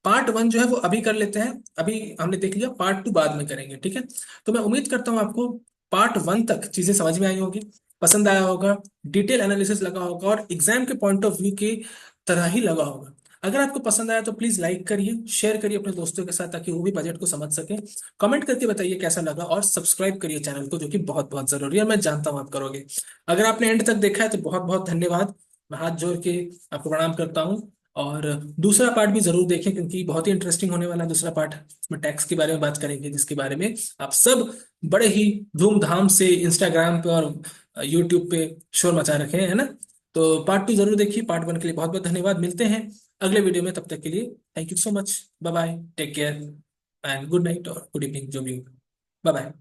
पार्ट 1 जो है वो अभी कर लेते हैं, अभी हमने देख लिया, पार्ट 2 बाद में करेंगे, ठीक है। तो मैं उम्मीद करता हूँ आपको पार्ट 1 तक चीजें समझ में आई होगी, पसंद आया होगा, डिटेल एनालिसिस लगा होगा और एग्जाम के पॉइंट ऑफ व्यू के तरह ही लगा होगा। अगर आपको पसंद आया तो प्लीज लाइक करिए, शेयर करिए अपने दोस्तों के साथ, ताकि वो भी बजट को समझ सके। कमेंट करके बताइए कैसा लगा, और सब्सक्राइब करिए चैनल को, जो कि बहुत बहुत जरूरी है, मैं जानता हूं आप करोगे। अगर आपने एंड तक देखा है तो बहुत बहुत धन्यवाद, मैं हाथ जोड़ के आपको प्रणाम करता हूं। और दूसरा पार्ट भी जरूर देखें, क्योंकि बहुत ही इंटरेस्टिंग होने वाला है दूसरा पार्ट। में टैक्स के बारे में बात करेंगे, जिसके बारे में आप सब बड़े ही धूमधाम से इंस्टाग्राम पे और यूट्यूब पे शोर मचा रखे हैं, है ना। तो पार्ट 2 जरूर देखिए। पार्ट 1 के लिए बहुत बहुत धन्यवाद। मिलते हैं अगले वीडियो में, तब तक के लिए thank you so much. Bye bye, take care and good night और गुड इवनिंग जो भी हो। Bye bye.